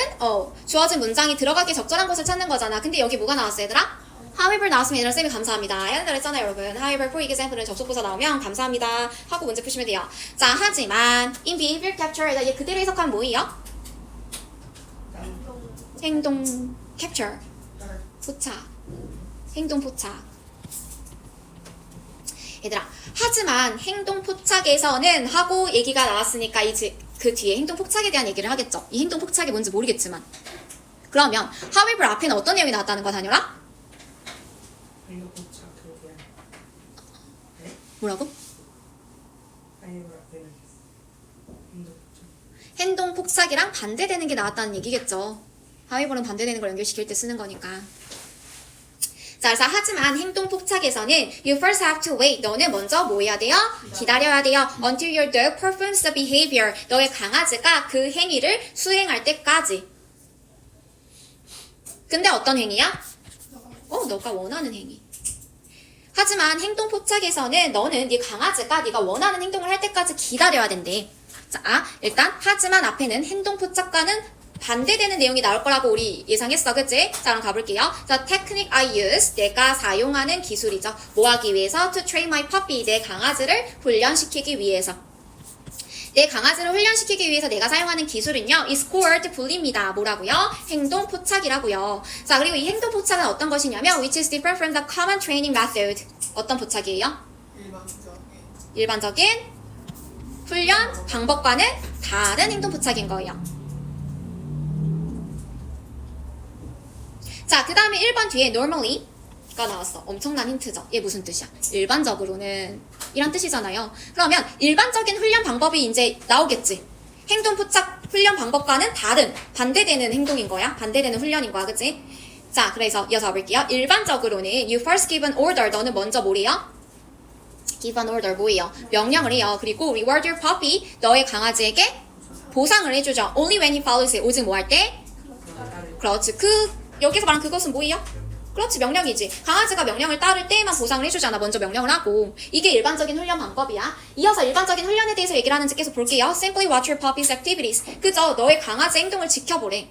주어진 문장이 들어가기 적절한 곳을 찾는 거잖아. 근데 여기 뭐가 나왔어 얘들아? However 나왔으면 얘들아 쌤이 감사합니다. 옛날에 했잖아요 여러분. However for example은 접속부사 나오면 감사합니다 하고 문제 푸시면 돼요. 자 하지만 in behavior capture에다 얘 그대로 해석하면 뭐예요? 행동 capture 포착 행동 포착. 얘들아 하지만 행동 포착에서는 하고 얘기가 나왔으니까 그 뒤에 행동 포착에 대한 얘기를 하겠죠. 이 행동 포착이 뭔지 모르겠지만 그러면 however 앞에는 어떤 내용이 나왔다는 거야 다녀라? 뭐라고? 행동 포착이랑 반대되는 게 나왔다는 얘기겠죠. however는 반대되는 걸 연결시킬 때 쓰는 거니까. 자, 그래서 하지만 행동 포착에서는 you first have to wait. 너는 먼저 뭐 해야 돼요? 기다려야 돼요. Until your dog performs the behavior. 너의 강아지가 그 행위를 수행할 때까지. 근데 어떤 행위야? 너가 원하는 행위. 하지만 행동 포착에서는 너는 네 강아지가 네가 원하는 행동을 할 때까지 기다려야 된대. 자, 일단 하지만 앞에는 행동 포착과는 반대되는 내용이 나올 거라고 우리 예상했어, 그치? 자, 그럼 가볼게요. 자, technique I use, 내가 사용하는 기술이죠. 뭐 하기 위해서? To train my puppy, 내 강아지를 훈련시키기 위해서. 내 강아지를 훈련시키기 위해서 내가 사용하는 기술은요, is called 불립니다. 뭐라고요? 행동 포착이라고요. 자, 그리고 이 행동 포착은 어떤 것이냐면, which is different from the common training method. 어떤 포착이에요? 일반적인 훈련 방법과는 다른 행동 포착인 거예요. 자, 그 다음에 1번 뒤에 normally가 나왔어. 엄청난 힌트죠. 얘 무슨 뜻이야? 일반적으로는 이란 뜻이잖아요. 그러면 일반적인 훈련 방법이 이제 나오겠지. 행동 포착 훈련 방법과는 다른 반대되는 행동인 거야. 반대되는 훈련인 거야. 그치? 자, 그래서 이어서 가볼게요. 일반적으로는 you first give an order. 너는 먼저 뭐래요? give an order 뭐예요? 명령을 해요. 그리고 reward your puppy. 너의 강아지에게 보상을 해주죠. only when he follows it. 오직 뭐 할 때? 그렇지. 여기서 말한 그것은 뭐예요? 그렇지, 명령이지. 강아지가 명령을 따를 때에만 보상을 해주잖아. 먼저 명령을 하고. 이게 일반적인 훈련 방법이야. 이어서 일반적인 훈련에 대해서 얘기를 하는지 계속 볼게요. Simply watch your puppy's activities. 그죠? 너의 강아지 행동을 지켜보래.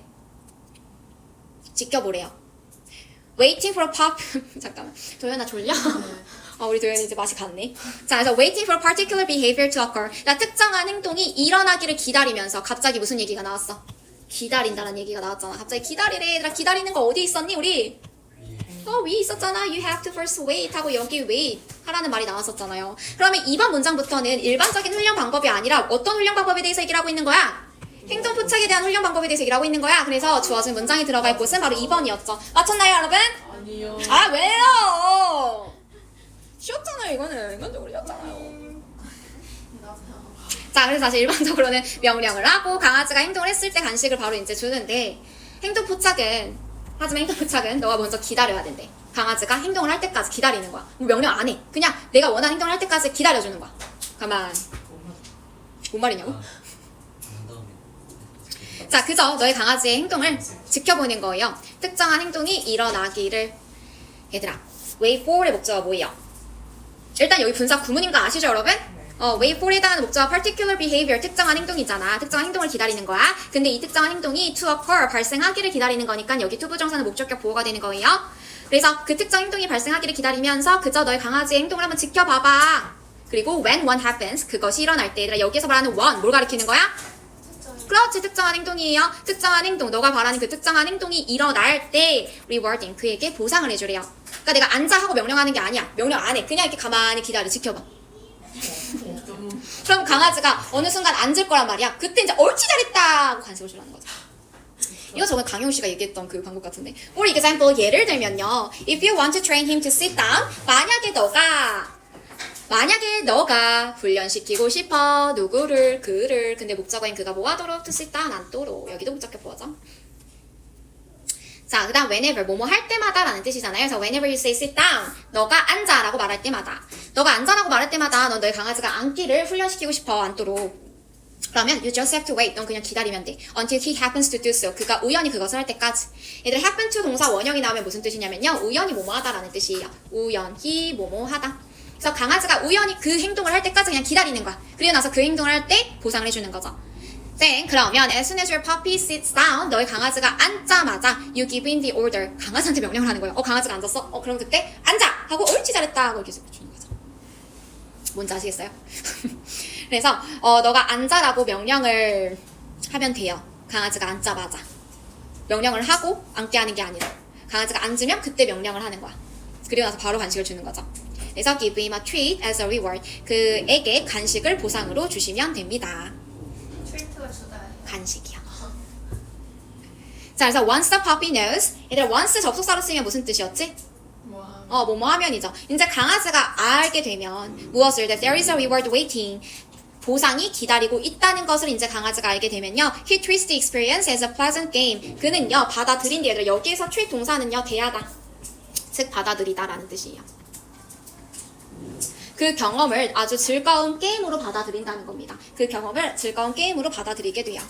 지켜보래요. Waiting for a puppy. 잠깐만. 도현아 졸려? 우리 도현이 이제 맛이 갔네. 자, 그래서 waiting for a particular behavior to occur. 특정한 행동이 일어나기를 기다리면서 갑자기 무슨 얘기가 나왔어? 기다린다는 얘기가 나왔잖아. 갑자기 기다리래. 얘들아 기다리는 거 어디 있었니 우리? 위에 있었잖아. You have to first wait 하고 여기 wait 하라는 말이 나왔었잖아요. 그러면 이번 문장부터는 일반적인 훈련 방법이 아니라 어떤 훈련 방법에 대해서 얘기를 하고 있는 거야? 행동 포착에 대한 훈련 방법에 대해서 얘기를 하고 있는 거야. 그래서 주어진 문장이 들어갈 곳은 바로 2번이었죠. 맞췄나요 여러분? 아니요. 왜요? 쉬웠잖아요 이거는. 이건 우리였잖아요. 자, 그래서 사실 일반적으로는 명령을 하고 강아지가 행동을 했을 때 간식을 바로 이제 주는데 하지만 행동 포착은 너가 먼저 기다려야 된대. 강아지가 행동을 할 때까지 기다리는 거야. 명령 안 해. 그냥 내가 원하는 행동을 할 때까지 기다려주는 거야. 가만. 뭔 말이냐고? 자, 그저 너의 강아지의 행동을 지켜보는 거예요. 특정한 행동이 일어나기를. 얘들아, wait for의 목적어가 뭐예요? 일단 여기 분사 구문인 거 아시죠 여러분? wait for에 해당하는 목적어 particular behavior, 특정한 행동이잖아. 특정한 행동을 기다리는 거야. 근데 이 특정한 행동이 to occur, 발생하기를 기다리는 거니까 여기 투부정사는 목적격 보호가 되는 거예요. 그래서 그 특정 행동이 발생하기를 기다리면서 그저 너의 강아지의 행동을 한번 지켜봐봐. 그리고 when one happens, 그것이 일어날 때. 얘들아 여기서 말하는 one, 뭘 가리키는 거야? 그렇지, 특정한 행동이에요. 특정한 행동, 너가 바라는 그 특정한 행동이 일어날 때 rewarding, 그에게 보상을 해주래요. 그러니까 내가 앉아 하고 명령하는 게 아니야. 명령 안 해. 그냥 이렇게 가만히 기다려, 지켜봐. 그럼 강아지가 어느 순간 앉을 거란 말이야. 그때 이제 옳지 잘했다 하고 간식을 주라는 거죠. 이거 저번 강용 씨가 얘기했던 그 방법 같은데. For example, 예를 들면요. If you want to train him to sit down, 만약에 너가 훈련시키고 싶어 누구를, 그를. 근데 목적어인 그가 뭐 하도록? to sit down, 앉도록. 여기도 목적격 보호죠. 자, 그 다음 whenever, 뭐뭐 할 때마다 라는 뜻이잖아요. 그래서 whenever you say sit down, 너가 앉아 라고 말할 때마다, 너가 앉아 라고 말할 때마다 넌 너의 강아지가 앉기를 훈련시키고 싶어, 앉도록. 그러면 you just have to wait, 넌 그냥 기다리면 돼. Until he happens to do so, 그가 우연히 그것을 할 때까지. 얘들 happen to 동사 원형이 나오면 무슨 뜻이냐면요, 우연히 뭐뭐 하다 라는 뜻이에요. 우연히 뭐뭐 하다. 그래서 강아지가 우연히 그 행동을 할 때까지 그냥 기다리는 거야. 그리고 나서 그 행동을 할 때 보상을 해주는 거죠. Then 그러면 as soon as your puppy sits down, 너의 강아지가 앉자마자 you give in the order. 강아지한테 명령을 하는 거예요. 강아지가 앉았어? 그럼 그때 앉아! 하고 옳지 잘했다 하고 이렇게 주는 거죠. 뭔지 아시겠어요? 그래서 너가 앉아라고 명령을 하면 돼요. 강아지가 앉자마자. 명령을 하고 앉게 하는 게 아니라 강아지가 앉으면 그때 명령을 하는 거야. 그리고 나서 바로 간식을 주는 거죠. 그래서 give him a treat as a reward. 그에게 간식을 보상으로 주시면 됩니다. 트리트가 주다. 간식이요. 자, 그래서 once the puppy knows. 얘들아, once 접속사로 쓰면 무슨 뜻이었지? 뭐뭐 하면이죠. 이제 강아지가 알게 되면 무엇을 that there is a reward waiting. 보상이 기다리고 있다는 것을 이제 강아지가 알게 되면요. He treats the experience as a pleasant game. 그는요, 받아들인 얘들아, 여기에서 treat 동사는요, 대하다. 즉, 받아들이다라는 뜻이에요. 그 경험을 아주 즐거운 게임으로 받아들인다는 겁니다. 그 경험을 즐거운 게임으로 받아들이게 돼요.